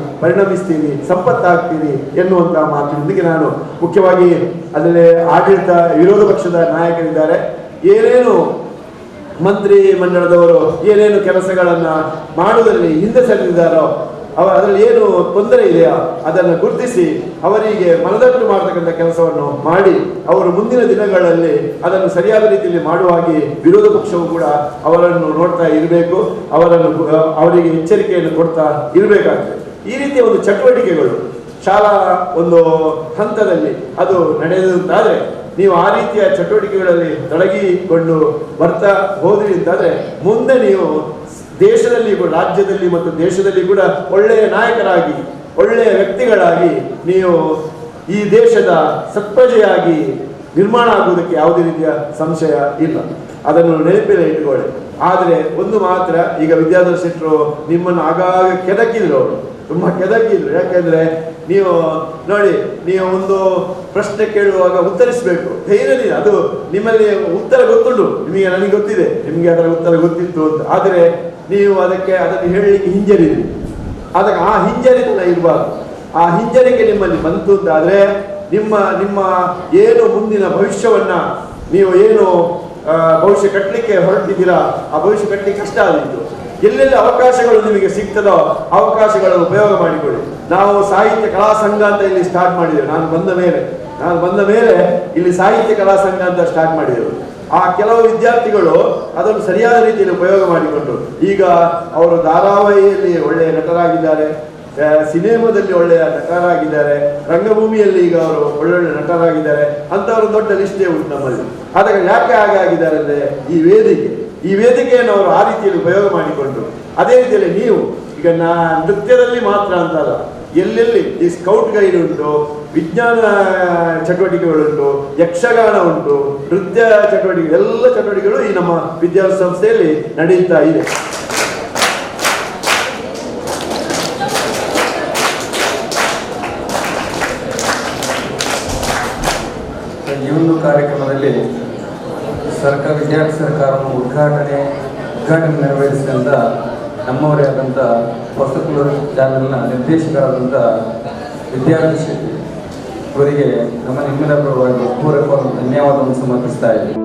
ಸಂಪತ್ತಾಗ್ತೀರಿ ಎನ್ನುವಂತಹ ಮಾತಿನೊಂದಿಗೆ ನಾನು ಮುಖ್ಯವಾಗಿ ಅದರಲ್ಲಿ ವಿರೋಧ ಪಕ್ಷದ ನಾಯಕರಿದ್ದಾರೆ, ಏನೇನು ಮಂತ್ರಿ ಮಂಡಲದವರು ಏನೇನು ಕೆಲಸಗಳನ್ನ ಮಾಡುವುದರಲ್ಲಿ ಹಿಂದೆ ಸರಿದಿದ್ದಾರೋ ಅದರಲ್ಲಿ ಏನು ತೊಂದರೆ ಇದೆಯಾ ಅದನ್ನು ಗುರುತಿಸಿ ಅವರಿಗೆ ಮನದಟ್ಟು ಮಾಡತಕ್ಕಂಥ ಕೆಲಸವನ್ನು ಮಾಡಿ ಅವರು ಮುಂದಿನ ದಿನಗಳಲ್ಲಿ ಅದನ್ನು ಸರಿಯಾದ ರೀತಿಯಲ್ಲಿ ಮಾಡುವ ಹಾಗೆ ವಿರೋಧ ಪಕ್ಷವು ಕೂಡ ಅವರನ್ನು ನೋಡ್ತಾ ಇರಬೇಕು, ಅವರಿಗೆ ಎಚ್ಚರಿಕೆಯನ್ನು ಕೊಡ್ತಾ ಇರಬೇಕಾಗ್ತದೆ. ಈ ರೀತಿಯ ಒಂದು ಚಟುವಟಿಕೆಗಳು ಶಾಲಾ ಒಂದು ಹಂತದಲ್ಲಿ ಅದು ನಡೆದಂತಾದ್ರೆ ನೀವು ಆ ರೀತಿಯ ಚಟುವಟಿಕೆಗಳಲ್ಲಿ ತೊಡಗಿಕೊಂಡು ಬರ್ತಾ ಹೋದ್ರಿ ಅಂತಾದ್ರೆ ಮುಂದೆ ನೀವು ದೇಶದಲ್ಲಿ ರಾಜ್ಯದಲ್ಲಿ ಮತ್ತು ದೇಶದಲ್ಲಿ ಕೂಡ ಒಳ್ಳೆಯ ನಾಯಕರಾಗಿ ಒಳ್ಳೆಯ ವ್ಯಕ್ತಿಗಳಾಗಿ ನೀವು ಈ ದೇಶದ ಸತ್ಪ್ರಜೆಯಾಗಿ ನಿರ್ಮಾಣ ಆಗುವುದಕ್ಕೆ ಯಾವುದೇ ರೀತಿಯ ಸಂಶಯ ಇಲ್ಲ. ಅದನ್ನು ನೆನಪಿನಲ್ಲಿ ಇಟ್ಟುಕೊಳ್ಳಿ. ಆದರೆ ಒಂದು ಮಾತ್ರ, ಈಗ ವಿದ್ಯಾಧರ ಶೆಟ್ಟರು ನಿಮ್ಮನ್ನು ಆಗಾಗ ಕೆದಕಿದ್ರು, ಅವರು ತುಂಬಾ ಕೆದಕಿದ್ರು. ಯಾಕೆಂದ್ರೆ ನೀವು ನೋಡಿ, ನೀವು ಒಂದು ಪ್ರಶ್ನೆ ಕೇಳುವಾಗ ಉತ್ತರಿಸಬೇಕು ಧೈರ್ಯದಿಂದ. ಅದು ನಿಮ್ಮಲ್ಲಿ ಉತ್ತರ ಗೊತ್ತುಂಟು, ನನಗೆ ಗೊತ್ತಿದೆ, ನಿಮಗೆ ಅದರ ಉತ್ತರ ಗೊತ್ತಿತ್ತು ಅಂತ. ಆದರೆ ನೀವು ಅದನ್ನು ಹೇಳಲಿಕ್ಕೆ ಹಿಂಜರಿದ್ರಿ. ಅದಕ್ಕೆ ಆ ಹಿಂಜರಿತನ ಇರಬಾರ್ದು. ಆ ಹಿಂಜರಿಕೆ ನಿಮ್ಮಲ್ಲಿ ಬಂತು ಅಂತಾದ್ರೆ ನಿಮ್ಮ ಏನು ಮುಂದಿನ ಭವಿಷ್ಯವನ್ನ ನೀವು ಏನು ಭವಿಷ್ಯ ಕಟ್ಟಲಿಕ್ಕೆ ಹೊರಟಿದ್ದೀರಾ, ಆ ಭವಿಷ್ಯ ಕಟ್ಟಲಿಕ್ಕೆ ಕಷ್ಟ ಆದಿತ್ತು. ಎಲ್ಲೆಲ್ಲಿ ಅವಕಾಶಗಳು ನಿಮಗೆ ಸಿಗ್ತದೋ ಅವಕಾಶಗಳನ್ನು ಉಪಯೋಗ ಮಾಡಿಕೊಳ್ಳಿ. ನಾವು ಸಾಹಿತ್ಯ ಕಲಾ ಸಂಘ ಅಂತ ಇಲ್ಲಿ ಸ್ಟಾರ್ಟ್ ಮಾಡಿದ್ದೇವೆ. ನಾನು ಬಂದ ಮೇಲೆ ಇಲ್ಲಿ ಸಾಹಿತ್ಯ ಕಲಾ ಸಂಘ ಅಂತ ಸ್ಟಾರ್ಟ್ ಮಾಡಿದೆವು. ಆ ಕೆಲವು ವಿದ್ಯಾರ್ಥಿಗಳು ಅದನ್ನು ಸರಿಯಾದ ರೀತಿಯಲ್ಲಿ ಉಪಯೋಗ ಮಾಡಿಕೊಂಡ್ರು. ಈಗ ಅವರು ಧಾರಾವಾಹಿಯಲ್ಲಿ ಒಳ್ಳೆಯ ನಟರಾಗಿದ್ದಾರೆ, ಸಿನಿಮಾದಲ್ಲಿ ಒಳ್ಳೆಯ ನಟರಾಗಿದ್ದಾರೆ, ರಂಗಭೂಮಿಯಲ್ಲಿ ಈಗ ಅವರು ಒಳ್ಳೊಳ್ಳೆ ನಟರಾಗಿದ್ದಾರೆ ಅಂತವರು ದೊಡ್ಡ ಲಿಸ್ಟೇ ಉಂಟು ನಮ್ಮಲ್ಲಿ. ಆದಾಗ ಯಾಕೆ ಹಾಗೆ ಆಗಿದ್ದಾರೆ ಅಂದರೆ ಈ ವೇದಿಕೆಯನ್ನು ಅವರು ಆ ರೀತಿಯಲ್ಲಿ ಉಪಯೋಗ ಮಾಡಿಕೊಂಡ್ರು. ಅದೇ ರೀತಿಯಲ್ಲಿ ನೀವು ಈಗ ನೃತ್ಯದಲ್ಲಿ ಮಾತ್ರ ಅಂತಲ್ಲ, ಎಲ್ಲೆಲ್ಲಿ ಈ ಸ್ಕೌಟ್ ಗೈಡ್ ಉಂಟು, ವಿಜ್ಞಾನ ಚಟುವಟಿಕೆಗಳುಂಟು, ಯಕ್ಷಗಾನ ಉಂಟು, ನೃತ್ಯ ಚಟುವಟಿಕೆ, ಎಲ್ಲ ಚಟುವಟಿಕೆಗಳು ಈ ನಮ್ಮ ವಿದ್ಯಾಸಂಸ್ಥೆಯಲ್ಲಿ ನಡೆಯುತ್ತಾ ಇದೆ. ಈ ಒಂದು ಕಾರ್ಯಕ್ರಮದಲ್ಲಿ ವಿದ್ಯಾರ್ಥಿ ಸರ್ಕಾರವನ್ನು ಉದ್ಘಾಟನೆ ನೆರವೇರಿಸಿದಂಥ ನಮ್ಮವರೇ ಆದಂಥ ಹೊಸತೂರು ಚಾನೆಲ್ನ ನಿರ್ದೇಶಕರಾದಂಥ ವಿದ್ಯಾರ್ಥಿ ಅವರಿಗೆ ನಿಮ್ಮೆಲ್ಲರ ಪರವಾಗಿ ಪೂರಕವಾದ ಧನ್ಯವಾದವನ್ನು ಸಮರ್ಪಿಸ್ತಾ ಇದ್ದೀವಿ.